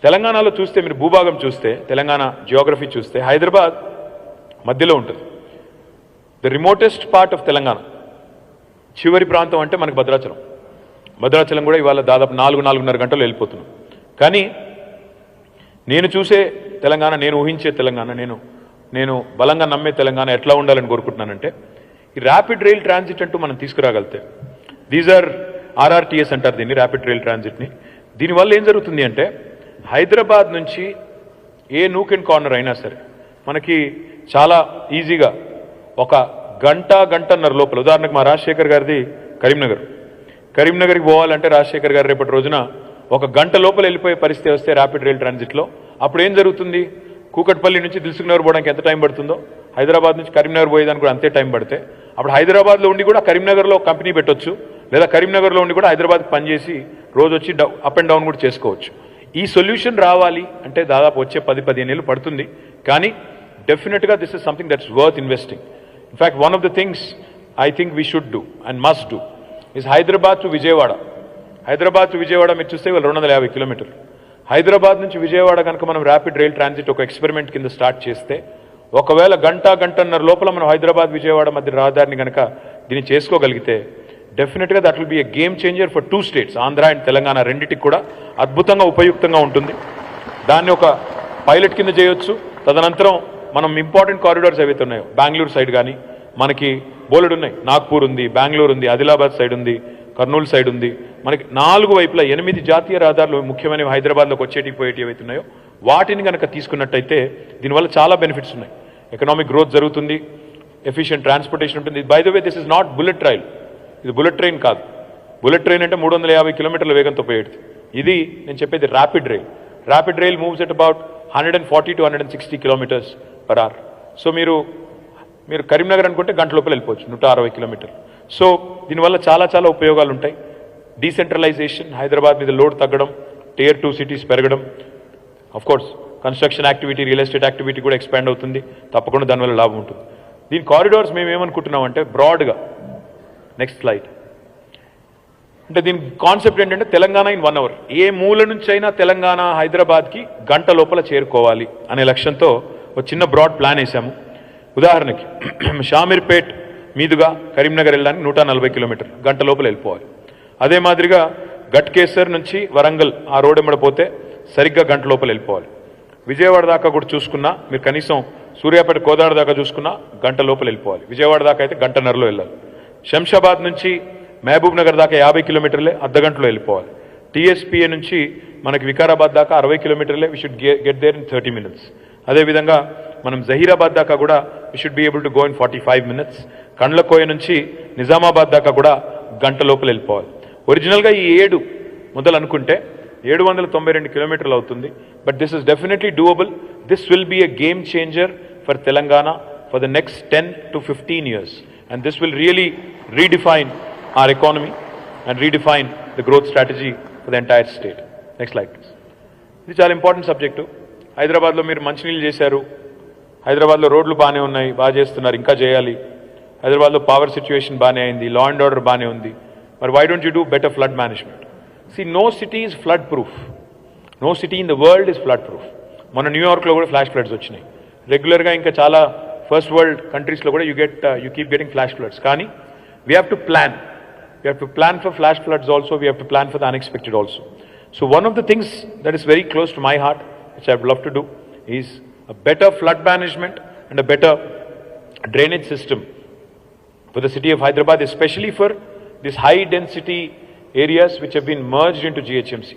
తెలంగాణలో చూస్తే, మీరు భూభాగం చూస్తే, తెలంగాణ జియోగ్రఫీ చూస్తే హైదరాబాద్ మధ్యలో ఉంటుంది. The remotest part of Telangana, చివరి ప్రాంతం అంటే మనకు భద్రాచలం కూడా ఇవాళ దాదాపు 4-4.5 గంటలు వెళ్ళిపోతున్నాం. కానీ నేను చూసే తెలంగాణ, నేను ఊహించే తెలంగాణ, నేను బలంగా నమ్మే తెలంగాణ ఎట్లా ఉండాలని కోరుకుంటున్నానంటే ఈ ర్యాపిడ్ రైల్ ట్రాన్సిట్ అంటూ మనం తీసుకురాగలితే, దీస్ ఆర్ RRTS అంటారు దీన్ని, ర్యాపిడ్ రైల్ ట్రాన్సిట్ని. దీనివల్ల ఏం జరుగుతుంది అంటే హైదరాబాద్ నుంచి ఏ నూక్ అండ్ కార్నర్ అయినా సరే మనకి చాలా ఈజీగా ఒక గంటన్నర లోపల, ఉదాహరణకు మా రాజశేఖర్ గారిది కరీంనగర్కి పోవాలంటే రాజశేఖర్ గారు రేపటి రోజున ఒక గంట లోపల వెళ్ళిపోయే పరిస్థితి వస్తే ర్యాపిడ్ రైల్ ట్రాన్సిట్లో, అప్పుడు ఏం జరుగుతుంది, కూకట్పల్లి నుంచి దిల్సుఖ్నగర్ పోవడానికి ఎంత టైం పడుతుందో హైదరాబాద్ నుంచి కరీంనగర్ పోయేదానికి కూడా అంతే టైం పడితే, అప్పుడు హైదరాబాద్లో ఉండి కూడా కరీంనగర్లో కంపెనీ పెట్టొచ్చు, లేదా కరీంనగర్లో ఉండి కూడా హైదరాబాద్కి పనిచేసి రోజు వచ్చి అప్ అండ్ డౌన్ కూడా చేసుకోవచ్చు. ఈ సొల్యూషన్ రావాలి అంటే దాదాపు వచ్చే 10-15 ఏళ్ళు పడుతుంది. కానీ డెఫినెట్గా this is something that's worth investing. In fact one of the things I think we should do and must do is Hyderabad to Vijayawada. Hyderabad to Vijayawada మీరు చూస్తే 250 కిలోమీటర్లు. హైదరాబాద్ నుంచి విజయవాడ కనుక మనం ర్యాపిడ్ రైల్ ట్రాన్సిట్ ఒక ఎక్స్పెరిమెంట్ కింద స్టార్ట్ చేస్తే, ఒకవేళ గంటన్నర లోపల మనం హైదరాబాద్ విజయవాడ మధ్య రహదారిని కనుక దీన్ని చేసుకోగలిగితే డెఫినెట్గా that will be a game changer for 2 states, Andhra and Telangana రెండింటికి కూడా అద్భుతంగా ఉపయుక్తంగా ఉంటుంది. దాన్ని ఒక పైలట్ కింద చేయొచ్చు. తదనంతరం మనం ఇంపార్టెంట్ కారిడార్స్ ఏవైతే ఉన్నాయో, బెంగళూరు సైడ్ కానీ మనకి బోలెడు ఉన్నాయి, నాగ్పూర్ ఉంది, బెంగళూరు ఉంది, ఆదిలాబాద్ సైడ్ ఉంది, కర్నూలు సైడ్ ఉంది, మనకి 4 వైపులా 8 జాతీయ రహదారులు ముఖ్యమైన హైదరాబాద్లోకి వచ్చేటివి పోయేటివి ఏవైతే ఉన్నాయో వాటిని కనుక తీసుకున్నట్టయితే దీనివల్ల చాలా బెనిఫిట్స్ ఉన్నాయి. ఎకనామిక్ గ్రోత్ జరుగుతుంది, ఎఫిషియెంట్ ట్రాన్స్పోర్టేషన్ ఉంటుంది. By the way this is not bullet rail, ఇది బుల్లెట్ ట్రైన్ కాదు. బుల్లెట్ ట్రైన్ అంటే 350 కిలోమీటర్ల వేగంతో పోయేది. ఇది నేను చెప్పేది rapid rail. Rapid rail moves at about 140 to 160 kilometers per hour. So మీరు కరీంనగర్ అనుకుంటే గంట లోపల వెళ్ళిపోవచ్చు, 160 కిలోమీటర్లు. సో దీనివల్ల చాలా ఉపయోగాలు ఉంటాయి. డీసెంట్రలైజేషన్, హైదరాబాద్ మీద లోడ్ తగ్గడం, Tier 2 సిటీస్ పెరగడం, course construction activity, real estate activity కూడా ఎక్స్పాండ్ అవుతుంది. తప్పకుండా దానివల్ల లాభం ఉంటుంది. దీని కారిడార్స్ మేము ఏమనుకుంటున్నాం అంటే బ్రాడ్గా, నెక్స్ట్ స్లైడ్, అంటే దీని కాన్సెప్ట్ ఏంటంటే తెలంగాణ ఇన్ 1 hour, ఏ మూల నుంచి అయినా తెలంగాణ హైదరాబాద్కి గంట లోపల చేరుకోవాలి అనే లక్ష్యంతో ఒక చిన్న బ్రాడ్ ప్లాన్ వేసాము. ఉదాహరణకి షామీర్పేట్ మీదుగా కరీంనగర్ వెళ్ళడానికి 140 కిలోమీటర్లు, గంట లోపల వెళ్ళిపోవాలి. అదే మాదిరిగా గట్కేసర్ నుంచి వరంగల్ ఆ రోడ్ ఎమ్మడపోతే సరిగ్గా గంట లోపల వెళ్ళిపోవాలి. విజయవాడ దాకా కూడా చూసుకున్నా మీరు, కనీసం సూర్యాపేట కోదాడ దాకా చూసుకున్నా గంట లోపల వెళ్ళిపోవాలి. విజయవాడ దాకా అయితే గంటన్నరలో వెళ్ళాలి. శంషాబాద్ నుంచి మహబూబ్ నగర్ దాకా 50 కిలోమీటర్లే, అర్ధగంటలో వెళ్ళిపోవాలి. TSPA నుంచి మనకి వికారాబాద్ దాకా 60 కిలోమీటర్లే, we should get there in 30 minutes. అదేవిధంగా మనం జహీరాబాద్ దాకా కూడా we should be able to go in 45 minutes. Kandlakoya నుంచి నిజామాబాద్ దాకా కూడా గంట లోపల వెళ్ళిపోవాలి. ఒరిజినల్గా ఈ 7 మొదలు అనుకుంటే 792 కిలోమీటర్లు అవుతుంది. But this is definitely doable. This will be a game changer for Telangana for the next 10 to 15 years. And this will really redefine our economy and redefine the growth strategy for the entire state. Next slide, please. ఇది చాలా ఇంపార్టెంట్ సబ్జెక్టు. హైదరాబాద్లో మీరు మంచినీళ్ళు చేశారు, హైదరాబాద్లో రోడ్లు బాగానే ఉన్నాయి, బాగా చేస్తున్నారు, ఇంకా చేయాలి. హైదరాబాద్లో పవర్ సిచ్యువేషన్ బాగానే అయింది, లా అండ్ ఆర్డర్ బాగానే ఉంది. మరి why don't you do better flood management? See, no city is flood proof. No city in the world is flood proof. మన న్యూయార్క్లో కూడా ఫ్లాష్ ఫ్లడ్స్ వచ్చినాయి. రెగ్యులర్గా ఇంకా చాలా ఫస్ట్ వరల్డ్ కంట్రీస్లో కూడా you keep getting flash floods. కానీ we have to plan. We have to plan for flash floods also. We have to plan for the unexpected also. So one of the things that is very close to my heart, which I would love to do, is a better flood management and a better drainage system for the city of Hyderabad, especially for these high density areas which have been merged into GHMC.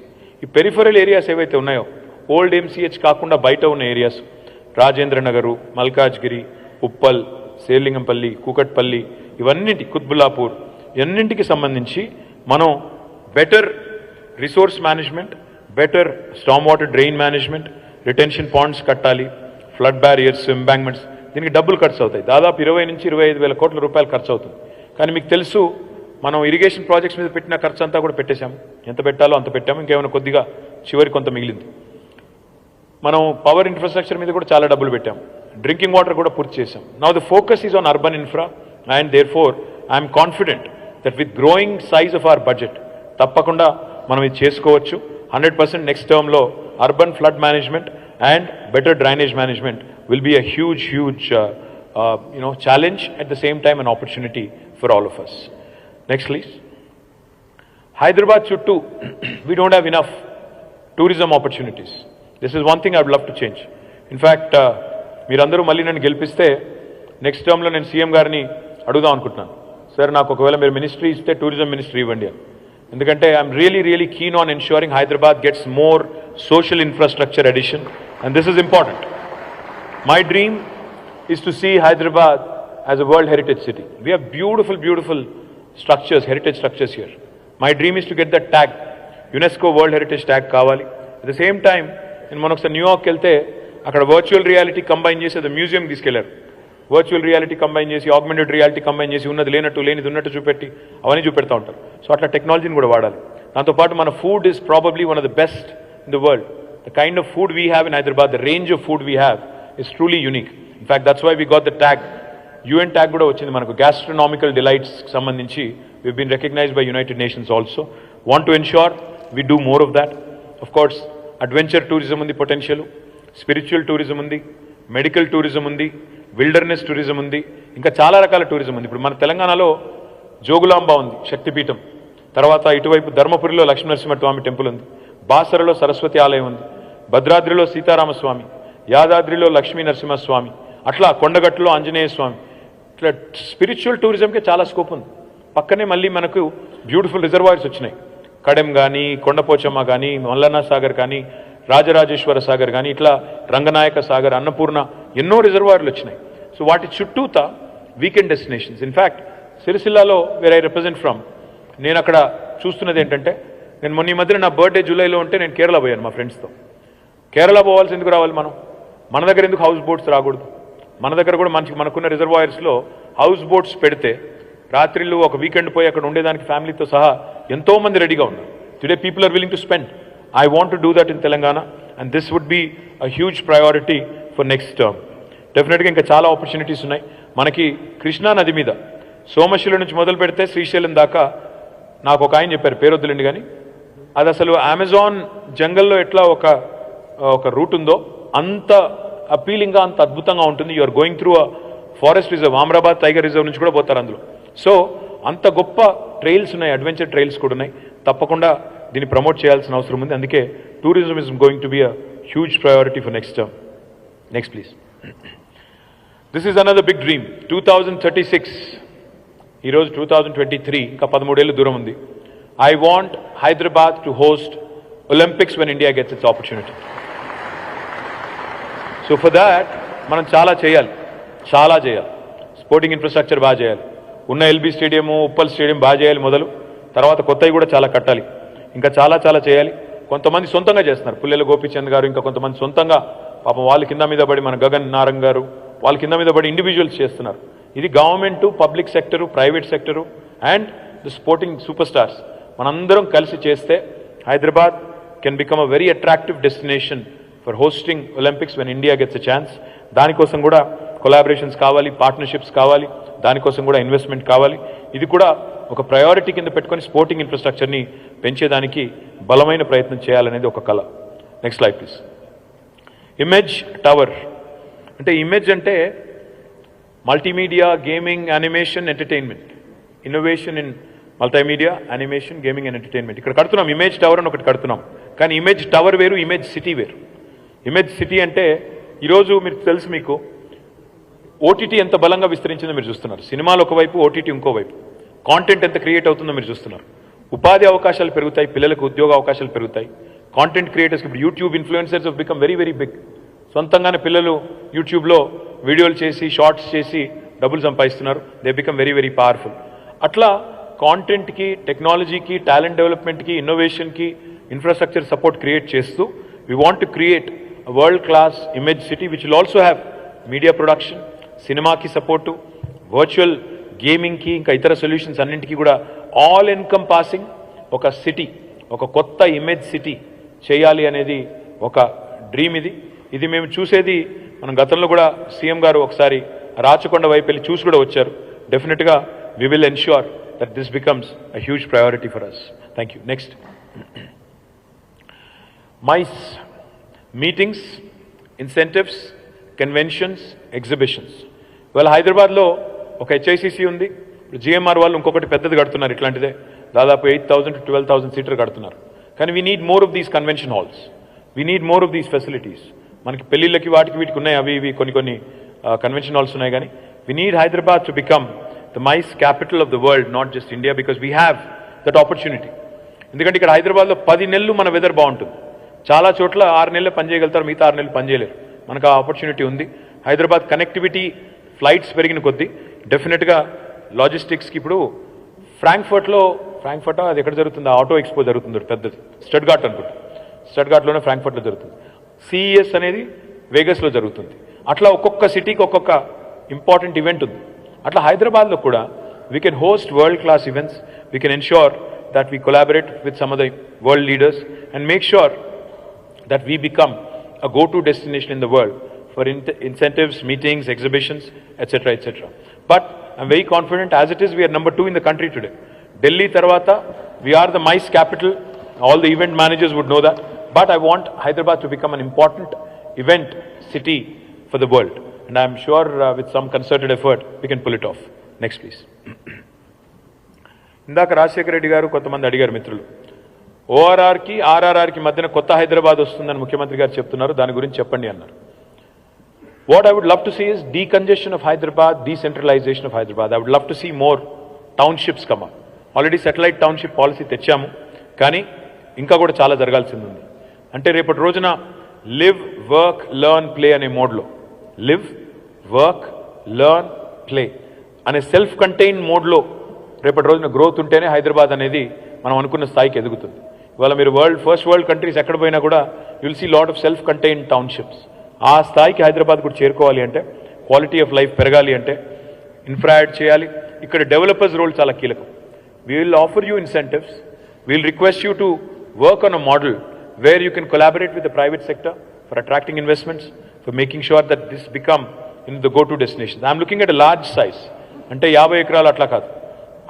ఈ peripheral areas ఏవైతే ఉన్నాయో, ఓల్డ్ MCH కాకుండా బయట ఉన్న ఏరియాస్, రాజేంద్ర నగరు, మల్కాజ్గిరి, ఉప్పల్, శేర్లింగంపల్లి, కూకట్పల్లి, ఇవన్నింటి, కుత్బుల్లాపూర్, ఇవన్నింటికి సంబంధించి మనం better resource management, better storm water drain management, retention ponds కట్టాలి, ఫ్లడ్ బ్యారియర్స్, ఎంబాంక్మెంట్స్, దీనికి డబ్బులు ఖర్చు అవుతాయి. దాదాపు 20 నుంచి 25,000 కోట్ల రూపాయలు ఖర్చు అవుతుంది. కానీ మీకు తెలుసు, మనం ఇరిగేషన్ ప్రాజెక్ట్స్ మీద పెట్టిన ఖర్చు అంతా కూడా పెట్టేశాము. ఎంత పెట్టాలో అంత పెట్టాము, ఇంకేమైనా కొద్దిగా చివరి కొంత మిగిలింది. మనం పవర్ ఇన్ఫ్రాస్ట్రక్చర్ మీద కూడా చాలా డబ్బులు పెట్టాము. డ్రింకింగ్ వాటర్ కూడా పూర్తి చేశాం. Now the focus is on urban infra and therefore I'm confident that with growing size of our budget, తప్పకుండా మనం ఇది చేసుకోవచ్చు. 100% నెక్స్ట్ టర్మ్లో urban flood management and better drainage management will be a huge challenge, at the same time an opportunity for all of us. Next please. Hyderabad chuttu we don't have enough tourism opportunities. This is one thing I would love to change. In fact, మీరందరూ మళ్ళీ నన్ను గెలిపిస్తే నెక్స్ట్ టర్మ్లో నేను సీఎం గారిని అడుగుదాం అనుకుంటున్నాను. సార్ నాకు ఒకవేళ మీరు మినిస్ట్రీ ఇస్తే టూరిజం మినిస్ట్రీ ఇవ్వండి అని. ఎందుకంటే I'm really keen on ensuring Hyderabad gets more social infrastructure addition, and this is important. My dream is to see Hyderabad as a World Heritage City. We have beautiful structures, heritage structures here. My dream is to get that tag, UNESCO World Heritage tag కావాలి. At the same time, నేను మొన్న ఒకసారి న్యూయార్క్ వెళ్తే అక్కడ వర్చువల్ రియాలిటీ కంబైన్ చేసి అది మ్యూజియం తీసుకెళ్లారు. వర్చువల్ రియాలిటీ కంబైన్ చేసి, ఆగ్మెంటెడ్ రియాలిటీ కంబైన్ చేసి, ఉన్నది లేనట్టు, లేనిది ఉన్నట్టు చూపెట్టి అవన్నీ చూపెడతా ఉంటారు. సో అట్లా టెక్నాలజీని కూడా వాడాలి. దాంతోపాటు మన food is probably one of the best in the world. The kind of food we have in Hyderabad, the range of food we have is truly unique. In fact that's why we got the tag, UN tag కూడా వచ్చింది మనకు. గ్యాస్ట్రోనామికల్ డిలైట్స్కి సంబంధించి we've been recognized by United Nations also. Want to ensure we do more of that. Of course, adventure tourism undi potential, spiritual tourism undi, medical tourism undi, wilderness tourism undi, ఇంకా చాలా రకాల టూరిజం ఉంది. ఇప్పుడు మన తెలంగాణలో జోగులాంబ ఉంది, శక్తిపీఠం. తర్వాత ఇటువైపు ధర్మపురిలో లక్ష్మీనరసింహస్వామి టెంపుల్ ఉంది, బాసరలో సరస్వతి ఆలయం ఉంది, భద్రాద్రిలో సీతారామస్వామి, యాదాద్రిలో లక్ష్మీ నరసింహస్వామి, అట్లా కొండగట్టులో ఆంజనేయ స్వామి. ఇట్లా స్పిరిచువల్ టూరిజంకి చాలా స్కోప్ ఉంది. పక్కనే మళ్ళీ మనకు బ్యూటిఫుల్ రిజర్వాయర్స్ వచ్చినాయి. కడెం కానీ, కొండపోచమ్మ కానీ, మల్లన్న సాగర్ కానీ, రాజరాజేశ్వర సాగర్ కానీ, ఇట్లా రంగనాయక సాగర్, అన్నపూర్ణ, ఎన్నో రిజర్వాయర్లు వచ్చినాయి. సో వాటి చుట్టూత వీకెండ్ డెస్టినేషన్స్. ఇన్ఫ్యాక్ట్ సిరిసిల్లాలో వేర్ ఐ రిప్రజెంట్ ఫ్రమ్, నేను అక్కడ చూస్తున్నది ఏంటంటే, నేను మొన్న ఈ మధ్యన నా బర్త్డే జూలైలో ఉంటే నేను కేరళ పోయాను మా ఫ్రెండ్స్తో. కేరళ పోవాల్సి ఎందుకు రావాలి మనం? మన దగ్గర ఎందుకు హౌస్ బోట్స్ రాకూడదు? మన దగ్గర కూడా మనకున్న రిజర్వాయర్స్లో హౌస్ బోట్స్ పెడితే రాత్రిళ్ళు ఒక వీకెండ్ పోయి అక్కడ ఉండేదానికి ఫ్యామిలీతో సహా ఎంతో మంది రెడీగా ఉన్నారు. Today people are willing to spend. I want to do that in Telangana, and this would be a huge priority for next term. డెఫినెట్గా ఇంకా చాలా ఆపర్చునిటీస్ ఉన్నాయి మనకి. కృష్ణా నది మీద సోమశిల నుంచి మొదలు పెడితే శ్రీశైలం దాకా, నాకు ఒక ఆయన చెప్పారు, పేరొద్దులండి కానీ, అది అసలు అమెజాన్ జంగల్లో ఎట్లా ఒక రూట్ ఉందో అంత అపీలింగ్గా, అంత అద్భుతంగా ఉంటుంది. You are going through a forest reserve, Amrabad tiger reserve నుంచి కూడా పోతారు అందులో. సో అంత గొప్ప ట్రైల్స్ ఉన్నాయి, అడ్వెంచర్ ట్రైల్స్ కూడా ఉన్నాయి. తప్పకుండా దీన్ని ప్రమోట్ చేయాల్సిన అవసరం ఉంది. అందుకే tourism is going to be a huge priority for next term. Next please. This is another big dream. 2036, ఈరోజు 2023, ఇంకా 13 ఏళ్ళు దూరం ఉంది. I want Hyderabad to host Olympics when India gets its opportunity. So for that మనం చాలా చేయాలి. స్పోర్టింగ్ ఇన్ఫ్రాస్ట్రక్చర్ బాగా చేయాలి. ఉన్న ఎల్బీ స్టేడియము, ఉప్పల్ స్టేడియం బాగా చేయాలి మొదలు. తర్వాత కొత్తవి కూడా చాలా కట్టాలి. ఇంకా చాలా చేయాలి. కొంతమంది సొంతంగా చేస్తున్నారు, పుల్లెల గోపీచంద్ గారు, ఇంకా కొంతమంది సొంతంగా పాపం వాళ్ళ కింద మీద పడి, మన గగన్ నారంగ్ గారు వాళ్ళ కింద మీద పడి ఇండివిజువల్స్ చేస్తున్నారు. ఇది government, public sector, private sector and the sporting super stars మనందరం కలిసి చేస్తే Hyderabad can become a very attractive destination for hosting Olympics when India gets a chance. దానికోసం కూడా కొలాబరేషన్స్ కావాలి, పార్ట్నర్షిప్స్ కావాలి, దానికోసం కూడా ఇన్వెస్ట్మెంట్ కావాలి. ఇది కూడా ఒక ప్రయారిటీ కింద పెట్టుకొని స్పోర్టింగ్ ఇన్ఫ్రాస్ట్రక్చర్ని పెంచేదానికి బలమైన ప్రయత్నం చేయాలనేది ఒక కళ. Next slide please. Image tower అంటే, ఇమేజ్ అంటే multimedia, gaming, animation, entertainment, innovation in multimedia, animation, gaming and entertainment. ఇక్కడ కడుతున్నాం ఇమేజ్ టవర్ అని ఒకటి కడుతున్నాం. కానీ ఇమేజ్ టవర్ వేరు, ఇమేజ్ సిటీ వేరు. ఇమేజ్ సిటీ అంటే ఈరోజు మీరు తెలుసు, మీకు ఓటీటీ ఎంత బలంగా విస్తరించిందో మీరు చూస్తున్నారు. సినిమాలు ఒకవైపు, ఓటీటీ ఇంకోవైపు. కాంటెంట్ ఎంత క్రియేట్ అవుతుందో మీరు చూస్తున్నారు. ఉపాధి అవకాశాలు పెరుగుతాయి, పిల్లలకు ఉద్యోగ అవకాశాలు పెరుగుతాయి. కాంటెంట్ క్రియేటర్స్కి ఇప్పుడు YouTube influencers have become very big. సొంతంగానే పిల్లలు యూట్యూబ్లో వీడియోలు చేసి, షార్ట్స్ చేసి డబ్బులు సంపాదిస్తున్నారు. They become very powerful. అట్లా కాంటెంట్కి, టెక్నాలజీకి, టాలెంట్ డెవలప్మెంట్కి, ఇన్నోవేషన్కి ఇన్ఫ్రాస్ట్రక్చర్ సపోర్ట్ క్రియేట్ చేస్తూ we want to create a world class image city which will also have media production, సినిమాకి సపోర్టు, వర్చువల్ గేమింగ్కి, ఇంకా ఇతర సొల్యూషన్స్ అన్నింటికీ కూడా ఆల్ ఎన్కంపాసింగ్ ఒక సిటీ, ఒక కొత్త ఇమేజ్ సిటీ చేయాలి అనేది ఒక డ్రీమ్. ఇది మేము చూసేది, మనం గతంలో కూడా సీఎం గారు ఒకసారి రాచకొండ వైపు వెళ్ళి చూసి కూడా వచ్చారు. డెఫినెట్గా we will ensure that this becomes a huge priority for us. Thank you. Next, MICE meetings, incentives, conventions, exhibitions. ఇవాళ హైదరాబాద్లో ఒక హెచ్ఐసిసి ఉంది. ఇప్పుడు జిఎంఆర్ వాళ్ళు ఇంకొకటి పెద్దది కడుతున్నారు, ఇట్లాంటిదే దాదాపు 8,000 to 12,000 సీటర్ కడుతున్నారు. కానీ we need more of these convention halls, we need more of these facilities. మనకి పెళ్లిళ్ళకి వీటికి ఉన్నాయి, అవి కొన్ని కన్వెన్షన్ హాల్స్ ఉన్నాయి. కానీ we need Hyderabad to become the MICE capital of the world, not just India, because we have that opportunity. ఎందుకంటే ఇక్కడ హైదరాబాద్లో 10 నెలలు మన వెదర్ బాగుంటుంది. చాలా చోట్ల 6 నెలలు పనిచేయగలుగుతారు, మిగతా 6 నెలలు పనిచేయలేరు. మనకు ఆ ఆపర్చునిటీ ఉంది. హైదరాబాద్ కనెక్టివిటీ ఫ్లైట్స్ పెరిగిన కొద్దీ డెఫినెట్గా లాజిస్టిక్స్కి ఇప్పుడు ఫ్రాంక్ఫర్ట్ అది ఎక్కడ జరుగుతుంది, ఆటో ఎక్స్పో జరుగుతుంది పెద్దది, స్టడ్గార్ట్ అనుకుంటా, స్టడ్గార్ట్లోనే ఫ్రాంక్ఫర్ట్లో జరుగుతుంది. CES అనేది వేగస్లో జరుగుతుంది. అట్లా ఒక్కొక్క సిటీకి ఒక్కొక్క ఇంపార్టెంట్ ఈవెంట్ ఉంది. అట్లా హైదరాబాద్లో కూడా we can host world class events. We can ensure that we collaborate with some of the world leaders and make sure that we become a go-to destination in the world for incentives, meetings, exhibitions, etc., etc. But I'm very confident, as it is, we are number 2 in the country today. Delhi Tarvata, we are the MICE capital. All the event managers would know that. But I want Hyderabad to become an important event city for the world. And I'm sure with some concerted effort, we can pull it off. Next, please. ఇందాక రాజశేఖర రెడ్డి గారు కొంతమంది అడిగారు మిత్రులు, ఓఆర్ఆర్కి ఆర్ఆర్ఆర్కి మధ్యన కొత్త హైదరాబాద్ వస్తుందని ముఖ్యమంత్రి గారు చెప్తున్నారు, దాని గురించి చెప్పండి అన్నారు. What I would love to see is decongestion of Hyderabad, decentralisation of Hyderabad. I would love to see more townships come up. Already satellite township policy తెచ్చాము, కానీ ఇంకా కూడా చాలా జరగాల్సింది ఉంది. అంటే రేపటి రోజున లివ్, వర్క్, లెర్న్, ప్లే అనే మోడ్లో, లివ్, వర్క్, లెర్న్, ప్లే అనే సెల్ఫ్ కంటైన్ మోడ్లో రేపటి రోజున గ్రోత్ ఉంటేనే హైదరాబాద్ అనేది మనం అనుకున్న స్థాయికి ఎదుగుతుంది. ఇవాళ మీరు ఫస్ట్ వరల్డ్ కంట్రీస్ ఎక్కడ పోయినా కూడా you'll see lot of self contained townships. ఆ స్థాయికి హైదరాబాద్ కూడా చేరుకోవాలి అంటే, క్వాలిటీ ఆఫ్ లైఫ్ పెరగాలి అంటే ఇన్ఫ్రా యాడ్ చేయాలి. ఇక్కడ డెవలపర్స్ రోల్ చాలా కీలకం. We will offer you incentives, we will request you to work on a model where you can collaborate with the private sector for attracting investments, for making sure that this become in the go to destination. I'm looking at a large size. అంటే 50 ఎకరాలు అట్లా కాదు,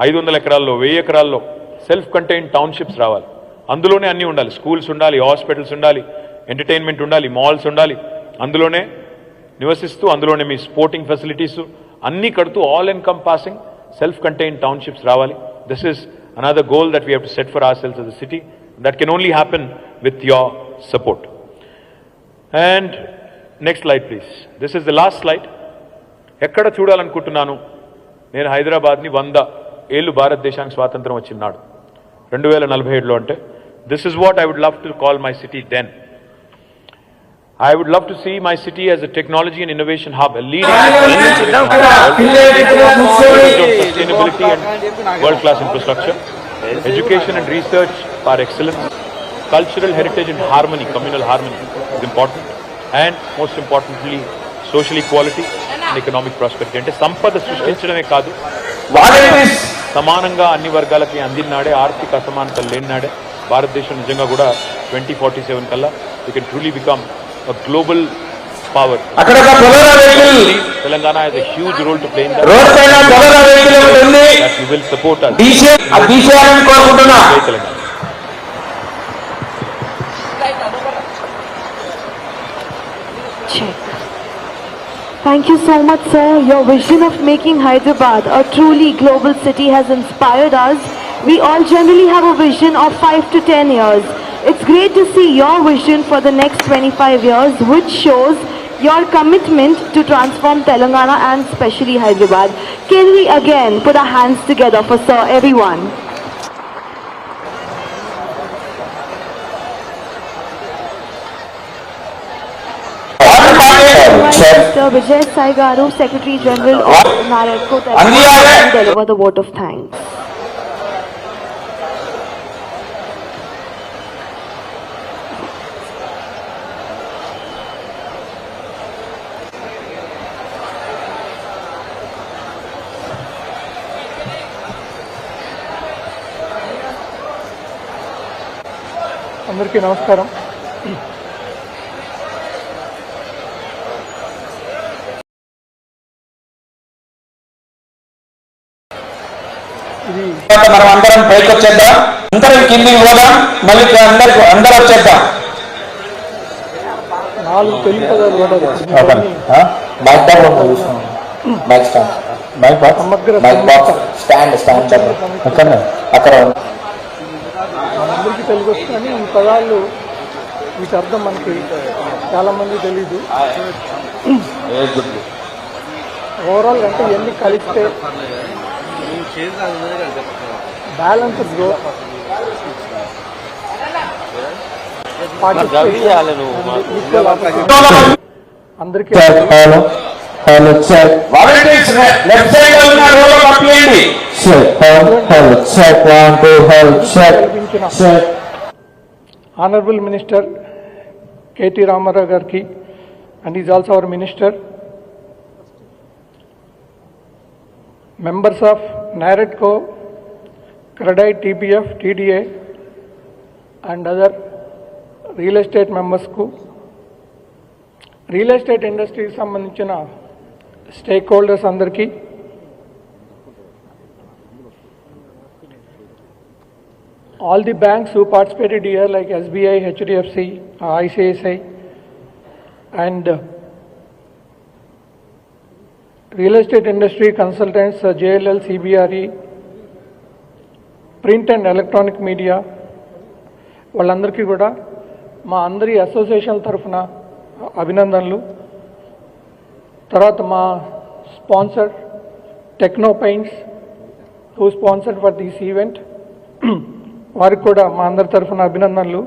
500 ఎకరాల్లో, 1000 ఎకరాల్లో సెల్ఫ్ కంటైన్ టౌన్షిప్స్ రావాలి. అందులోనే అన్నీ ఉండాలి, స్కూల్స్ ఉండాలి, హాస్పిటల్స్ ఉండాలి, ఎంటర్టైన్మెంట్ ఉండాలి, మాల్స్ ఉండాలి. అందులోనే నివసిస్తూ అందులోనే మీ స్పోర్టింగ్ ఫెసిలిటీస్ అన్నీ కడుతూ all encompassing self contain townships రావాలి. This is another goal that we have to set for ourselves as a city. That can only happen with your support. And next slide please. This is the last slide. ఎక్కడ చూడాలనుకుంటున్నాను నేను హైదరాబాద్ని 100 ఏళ్ళు భారతదేశానికి స్వాతంత్రం వచ్చినాడు 2047లో. అంటే this is what I would love to call my city then. I would love to see my city as a technology and innovation hub, a leading sustainability and world-class infrastructure, education and research are excellence, cultural heritage and harmony, communal harmony is important, and most importantly, social equality and economic prosperity. అంటే సంపద సృష్టించడమే కాదు, సమానంగా అన్ని వర్గాలకి అందినాడే, ఆర్థిక అసమానతలు లేనినాడే భారతదేశం నిజంగా కూడా 2047 కల్లా we can truly become a global power. Telangana has a huge role to play in that. That you will support us. Telangana. Check. Thank you so much, sir. Your vision of making Hyderabad a truly global city has inspired us. We all generally have a vision of 5 to 10 years. It's great to see your vision for the next 25 years, which shows your commitment to transform Telangana and especially Hyderabad. Can we again put our hands together for sir, everyone? Mr. Vijay Sai Garu, Secretary General of NAREDCO Telangana, to deliver the vote of thanks. అందరికీ నమస్కారం. మనం అందరం పైకి వచ్చేద్దాం, అందరం కిందికి పోదాం, మళ్ళీ అందరూ వచ్చేద్దాం. 4 తెలుగు పదాలు అక్కడ అందరికీ తెలుగు వస్తుందని ఈ పదాలు, వీటి అర్థం మనకి చాలా మంది తెలీదు. ఓవరాల్ అంటే ఇవన్నీ కలిస్తే బ్యాలెన్స్ అందరికీ hello check volunteers left side లో ఉన్న రోలో పంపియండి check hello check 1 2 hello check check honorable minister KT Rama Rao గారికి and he is also our minister, members of NAREDCO, CREDITE, TBF, TDA and other real estate members ku, real estate industry ki sambandhinchina stakeholders andarki, all the banks who participated here like SBI, HDFC, ICICI and real estate industry consultants, JLL, CBRE, print and electronic media, వాళ్ళందరికీ కూడా మా అందరి అసోసియేషన్ తరఫున అభినందనలు. తర్వాత మా sponsor techno paints who sponsored for this event వారికి కూడా మా అందరి తరఫున అభినందనలు.